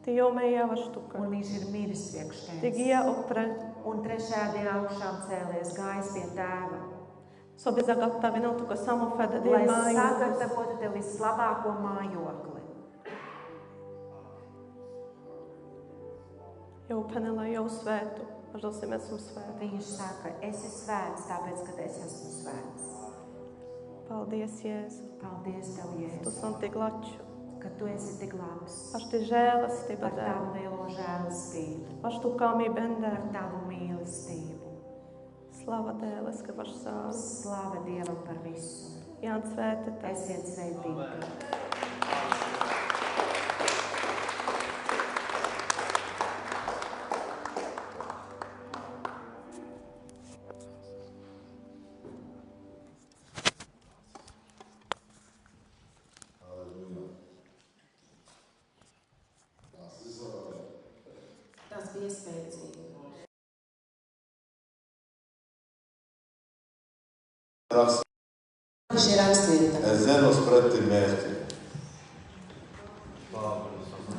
Ti jau mejavaštuka. Un viņš ir miris priekš Ti tevis. gija opre. Un trešajā dienā augšām cēlies, gājis pie tēva, Sobi zagattavina tu, ka samofeda lai diemāju. sagatavotu tev vislabāko mājokli. Jau penela, jau svētu. Aš dosim esmu svētu. Viņš saka, esi svēts, tāpēc, ka es esmu svēts. Paldies, Jēzu. Paldies tev, Tu Jēzus, santi glaču. ka tu esi tik labs. Aš ti žēlastība Par dēļ. tavu lielo žēlastību, Aš tu kā mi bendē. par tavu mīlestību. Slava dēl, es ka vaš sāli. Slāve Dievam par visu. Jāns svēta tas. Esiet svētīti. Tas bija spēcīgi. Šī rakstvieta. Es zenos pretī mērķi.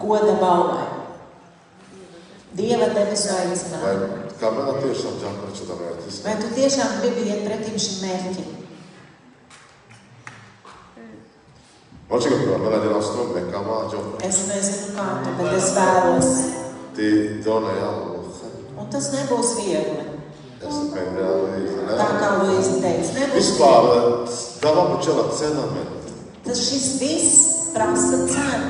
Goda balvai. Dieva debesu aicinājumu. Vai kā man tiešām jāpēc šitā mērķis? Vai tu tiešām gribi iet pretim šim mērķim? Očekam, man ir astrom, kā māģo. Es nezinu kā tu, bet es vēlos. Tī donē jālūdz. Un tas nebūs viegli. Es mēģināju, Tā kā Luīza teica, nebūs Vispār, dava počela cename. Tas šis viss prasa cenu.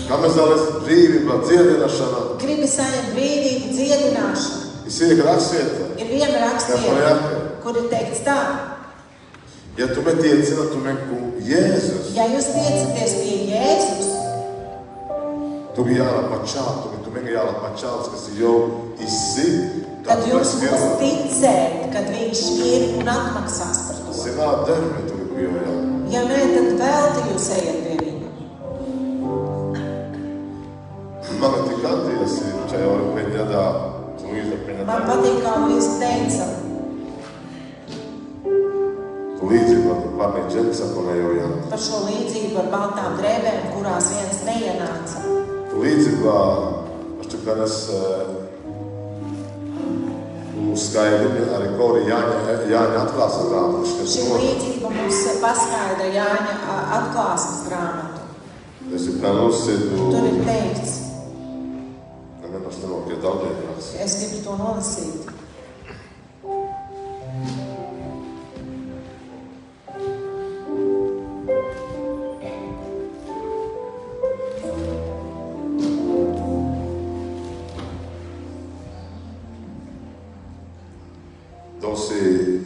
Kā mēs dālies brīvība, dziedināšana, Gribi saņemt brīvību, dziedināšanu. ir sīka rakstieta. Ir viena rakstvieta, kur ir teikts tā. Ja tu me tiecina, tu me ku Jēzus, Ja jūs tiecaties pie Jēzus, tu bi jāla pačāl, tu me jāla pačāls, kas ir jau izsi, tad jūs būs ticēt, kad viņš ir un atmaksās par to. Sinā derme tu bi bio jā. Ja nē, tad velti jūs ejat pie viņa. Man ir tik attīrā. basi šajā orpeņadā, Luīza orpeņadā. Man patīk, kā Luīza teica. Tu līdzību ar parnīt džemsa, ko nejauja. Par šo līdzību ar baltām drēbēm, kurās viens neienāca. Tu līdzība, kad es skaidri arī Kori Jāņa atklāsmes grāmatu. Šī līdzība mums paskaidra Jāņa atklāsmes grāmatu. Es ir pranosit. Tur ir teikts. Es gribu to nolasīt.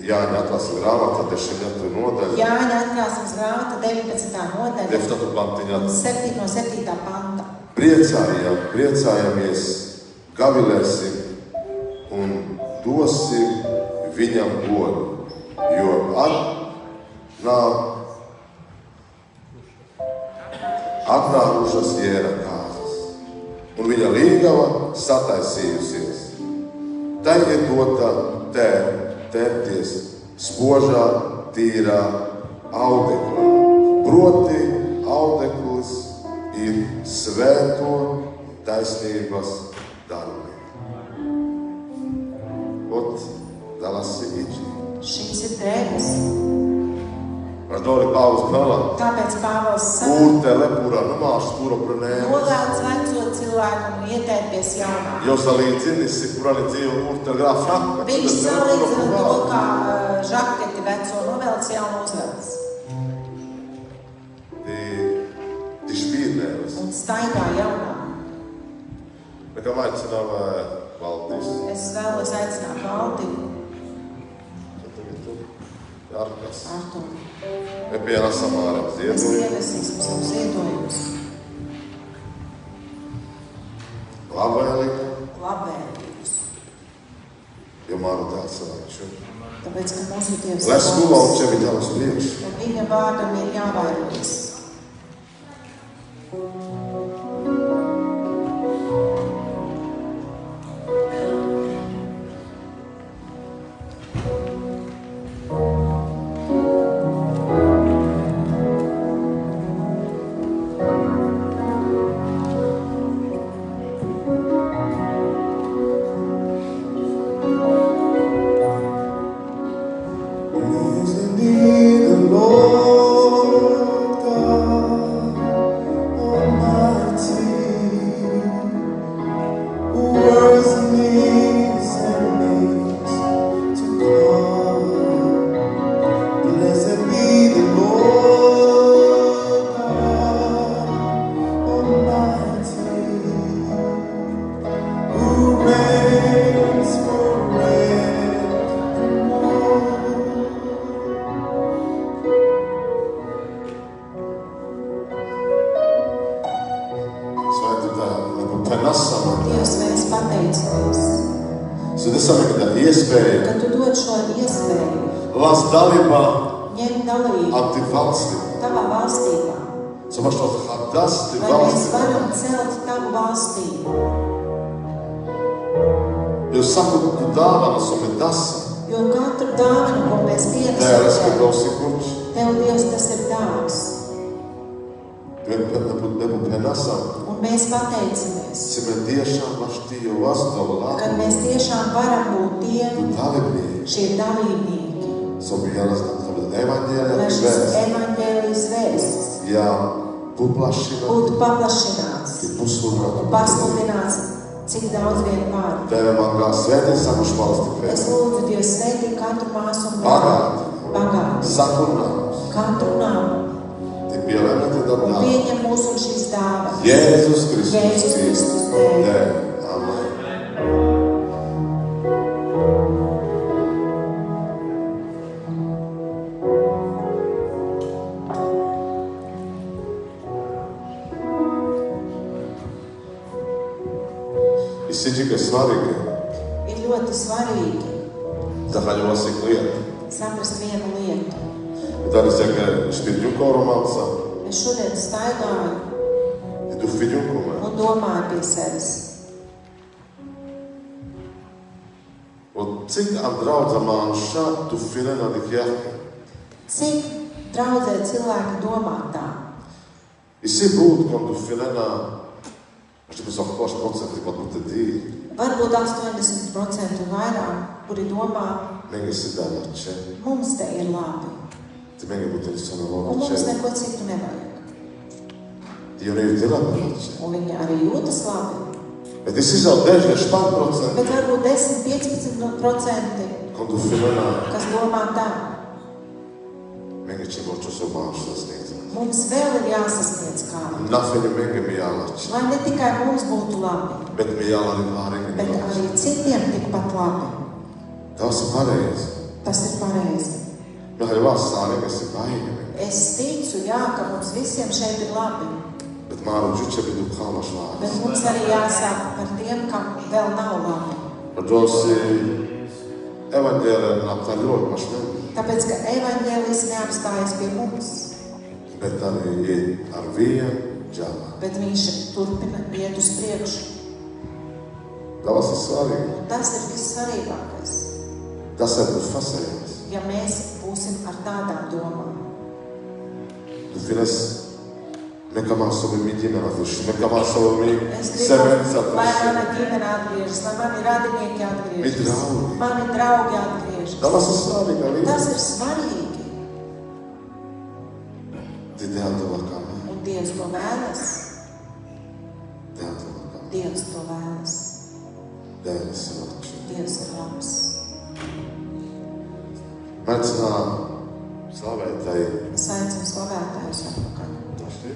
Jāņa atklāsmes grāmata, 10. nodaļa. Jāņa atklāsmes grāmata, 19. nodaļa. 9. pantiņā. 7. panta. Priecājamies, gavilēsim un dosim viņam godu, jo atnākušas jēra kāzas, un viņa līgava sataisījusies. Tai ir dota tērties spožā, tīrā audeklā. Proti audeklis ir svēto taisnības darbi. Ot, dalasi iķi. Šīs ir drēbes. Ar doli Pāvils Pēlā. Tāpēc Pāvils saka, Urtele pura, numāšas pura pranēmas. Novēlts veco cilvēku un ietērpies jaunā. Jo salīdzinisi, kurani dzīvo urtele grāfā. Viņš salīdzina to, kā žaketi veco novēlts jaunu uzvelts. Ti špīrnēvis. Un staigā jaunā. Nekā aicinām Valdis. Es vēlos aicināt Valdi. Arkas. Artur. Mēs pienesam ārā Mēs ziedojumu. pienesīsim savu ziedojumus. Labvēlīgus. Jo Māru tāds savāču. Tāpēc, ka mūsu Dievs Lai skolā un čevi tavas priekš. un viņa vārdam ir jāvairojas. Dievs, mēs pateicamies, ka tu dod šo iespēju ņem dalību tavā valstībā, lai mēs varam celt tavu valstību. Jo katru dāvanu, ko mēs pienesam tev, Dievs, tas ir dāvs. Un mēs pateicamies, kad mēs tiešām varam būt tie, šie dalībnieki, lai šis evaņģēlijas vēsts būtu paplašināts un pasludināts, cik daudz vien var. Es lūdzu, Dievs, svētī katru māsu un bagātu, katru namu, un pieņem mūsu un šīs dāvas. Jēzus Kristus dēļ. Amen. Ir ļoti svarīgi saprast vienu lietu. Es šodien staigāju un domāju pie sevis. cik draudză așa tu filena dichiară? Cik draudzē cilvēki domā tā? I si būt, kad tu filena, aš taip saku, 8% pat būtu dīri. Varbūt 80% vairāk, kuri domā, Mengi si dāna če. mums te ir labi, Ti mengi būtu nisana un vona mums če. neko citu nevajag. Ti jau nevi tilā če. Un viņi arī jūtas labi. Bet es izaugu 10-15%, Bet varbūt 10-15%, kad tu filena, kas domā tā, mengi če boču savu māšu sasniegt. mums vēl ir jāsasniedz kādu. Nafini mengi mi jāla če. Lai ne tikai mums būtu labi, Bet mi jāla arī pārīgi. bet arī citiem tikpat labi. Tas ir pareizi. Tas ir pareizi. Mēs arī valsts sāli, kas ir baigi. Es ticu, jā, ka mums visiem šeit ir labi, Bet māru džuče vidu kāma bet švāri. mums arī jāsāk par tiem, kam vēl nav labi. Par dosi evaņģēlē nāktā ļoti pašiem. Tāpēc, ka evaņģēlis neapstājas pie mums, Bet arī iet ar vienu džāvā. bet viņš turpina iet uz priekšu. Tas ir svarīgi. Un tas ir vissvarīgākais, Tas ir tas fasējums. ja mēs būsim ar tādām domām. Tu files, neka má sobi mi ģimena duši, neka má sobi mi Es gribu, semenis lai mana atveši. ģimene atgriežas, lai mani radinieki Mi atgriežas, draugi. mani draugi atgriežas. Tas ir svarīgi arī. Tas ir svarīgi, Ti dēl to vakam. un Dievs to vēlas. Dēl to vakam. Dievs to vēlas. Dēl es vaču. Dievs ir labs. Mēcinā slavētāji. Es aicinu slavētājus atpakaļ. Tas ir?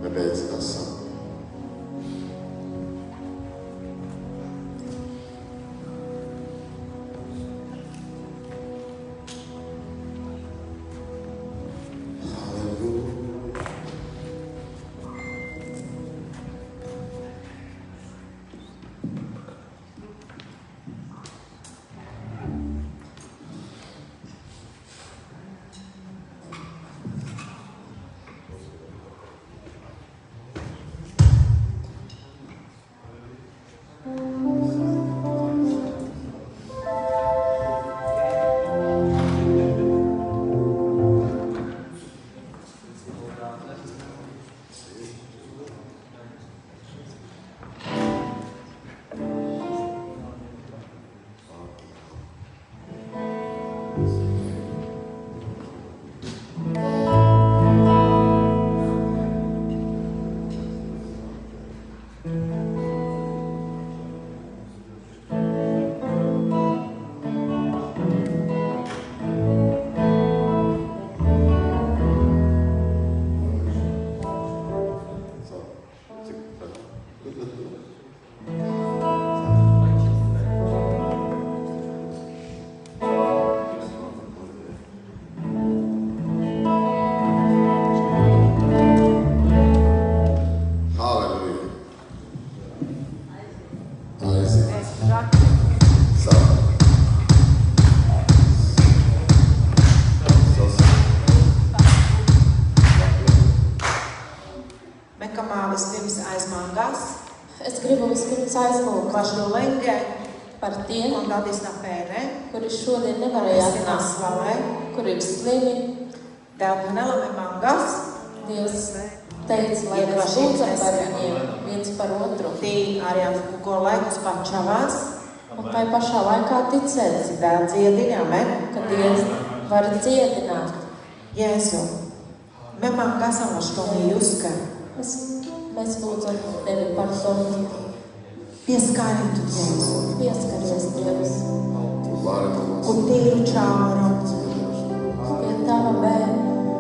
Nebeicinās savu. Mekamā vispirms aizmāgās, Es gribu vispirms aizlūgt važu lengē, par tiem, un dadīs tā pērē, kuri šodien nevarēja Kristīnās atnākt, slavē, kur ir slimi. Dēļ nelame mangas, Dievs teica, lai mēs lūdzam par viņiem viens par otru. tī arī ko laikus pačavās, Un tai pašā laikā ticēt, dēļ dziediņā, men, ka Dievs var dziedināt. Jēzu, me mangas on što mi juska, Mēs lūdzam Tevi par to. pieskari tu Jēzu, Pieskaries, Dievs, un tīru čāru, pie Tava bērna.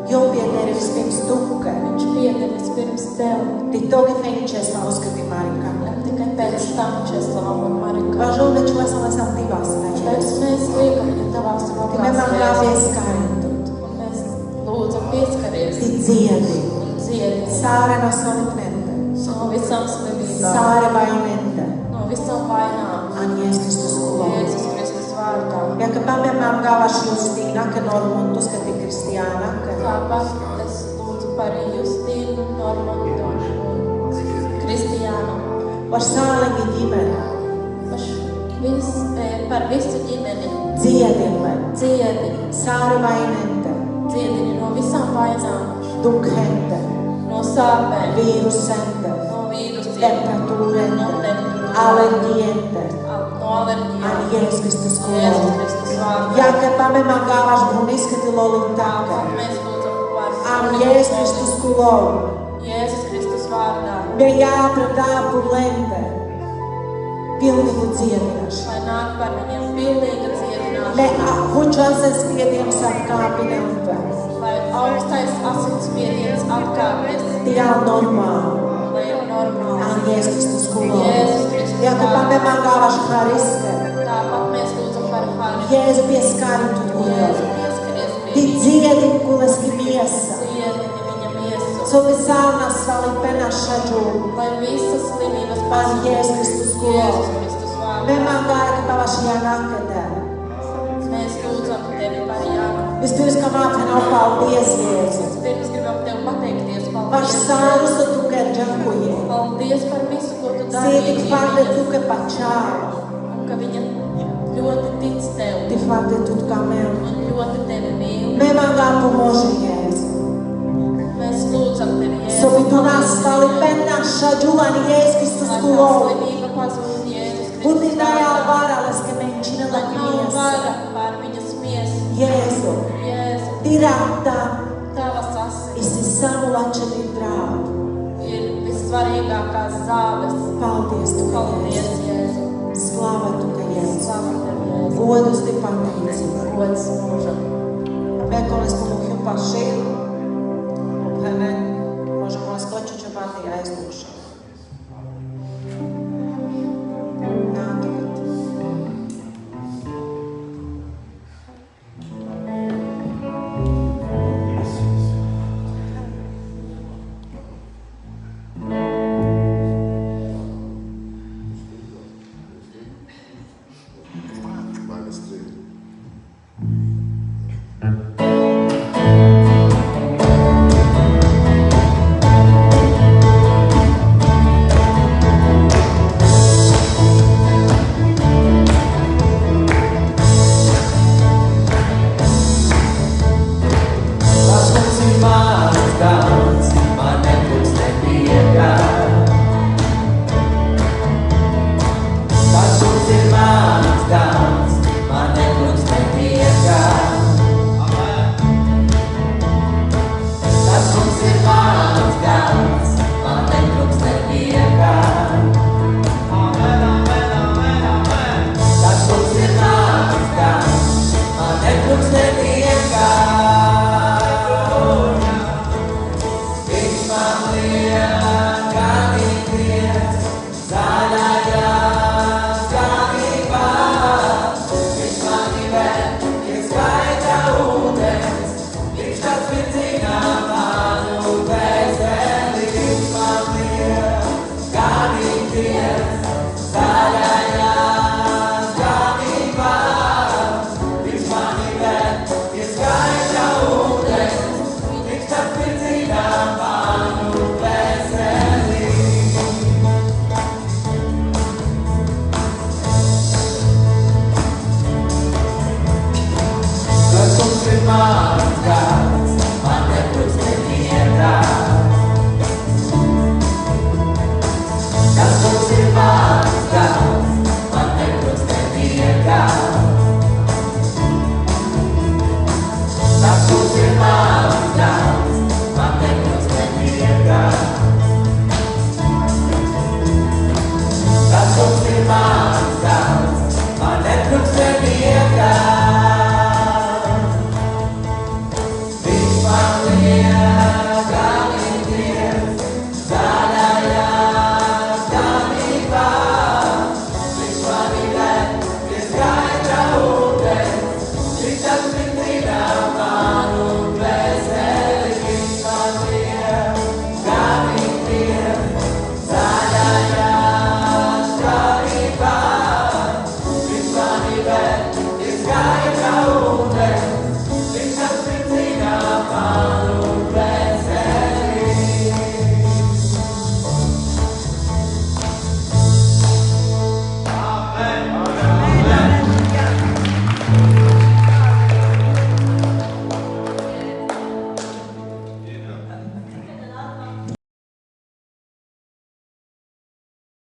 jo piedēri vispirms tuke, Viņš pieder vispirms Tev, ti togi feničesla uskati Marika. un tikai pēc tam Česlavam un Marikam. Važu nečuva esam divās Tāpēc tajās. mēs liekam viņu Tavās Ti me rokās, mangā Jēzus. pieskari tu, Un mēs lūdzam pieskaries ti dziedi, un dziedi sāre no solipnende, no visām slimībām, sāre vainende, no visām vainām, an Jēzus Kristus kulo. Jēzus Kristus vārdā. Ja ka me mangā vaši Justīna, ka Normundu skati Kristiāna, ka Tāpat es lūdzu par Justīnu, Normandu un Kristiānu, var sālengi ģimene, par par visu ģimeni. Dziedinle. Dziedi. Sāri vainente. Dziedini no visām vainām. Dukhente. No sāpēm. Vīrusente. No vīrusiem. Temperatūrente. No temperatūrām. Alergiente. No alerģijām. Ani Jēzus Kristus Jēzus kulo. Kristus vārdā. Jakapame magāvaš bruniskati lolutaka. Mēs lūdzam par Ani Jēzus Kristus kulo. Jēzus Kristus vārdā. Me jāpradā pulente. Pilnīgu dziedināšanu. Lai nāk par viņiem pilnīga dziedināšana. Me hučanses spiediens atkāpinante. Lai augstais asinsspiediens atkāpjas. Tie normāli. Lai ir normāli. Ani Jēzus Kristus kulo. Jēzus Kristus Jakapame vārdā. magāvaš hariste. Tāpat mēs lūdzam par Haristu. Jēzu pieskāri tu kulo. Jēzu pieskaries Ti pie dziedi kuleski miesa. dziedini viņa miesu. Sobi sāna svali penašaģu. Lai visas slimības Ani Jēzus Kristus kulo. Jēzus Kristus vārdā. Me magāja kapavaš jānākatē. Mēs lūdzam tevi par Jānu. Vispirms, kā māte nav paldies, Jēzu. Pirms gribam tev pateikties. Vaš Paldies. sāru sa tuke džakuje. Paldies par visu, ko tu Sēdi darīji. kvarde tuke pačāva. Ka viņa ļoti tic tev Ti kvarde tutka meu. un ļoti tevi mīl. Me magā pomoži, Jēzu. Mēs lūdzam tevi, Jēzus. Sobi tu nas svali penašaģu, ani Jēzus Kristus Lai tā kulo. slimība pazūd Jēzus Kristus Budi tajā vārdā. vārā, leske menčina Lai laki nav miesa. vara pār viņas miesu. Jēzu, Jēzu, tirātā, tavas asinis isi samulača ti drābu. ir vissvarīgākās zāles. Paldies, tu, ka Paldies, Jēzu. Jēzu. Slava tu, ka Jēzu. Slavu tev, Jēzu. Godus ti pateici. Gods mūžam. Bekones pomohju paši. Obheme.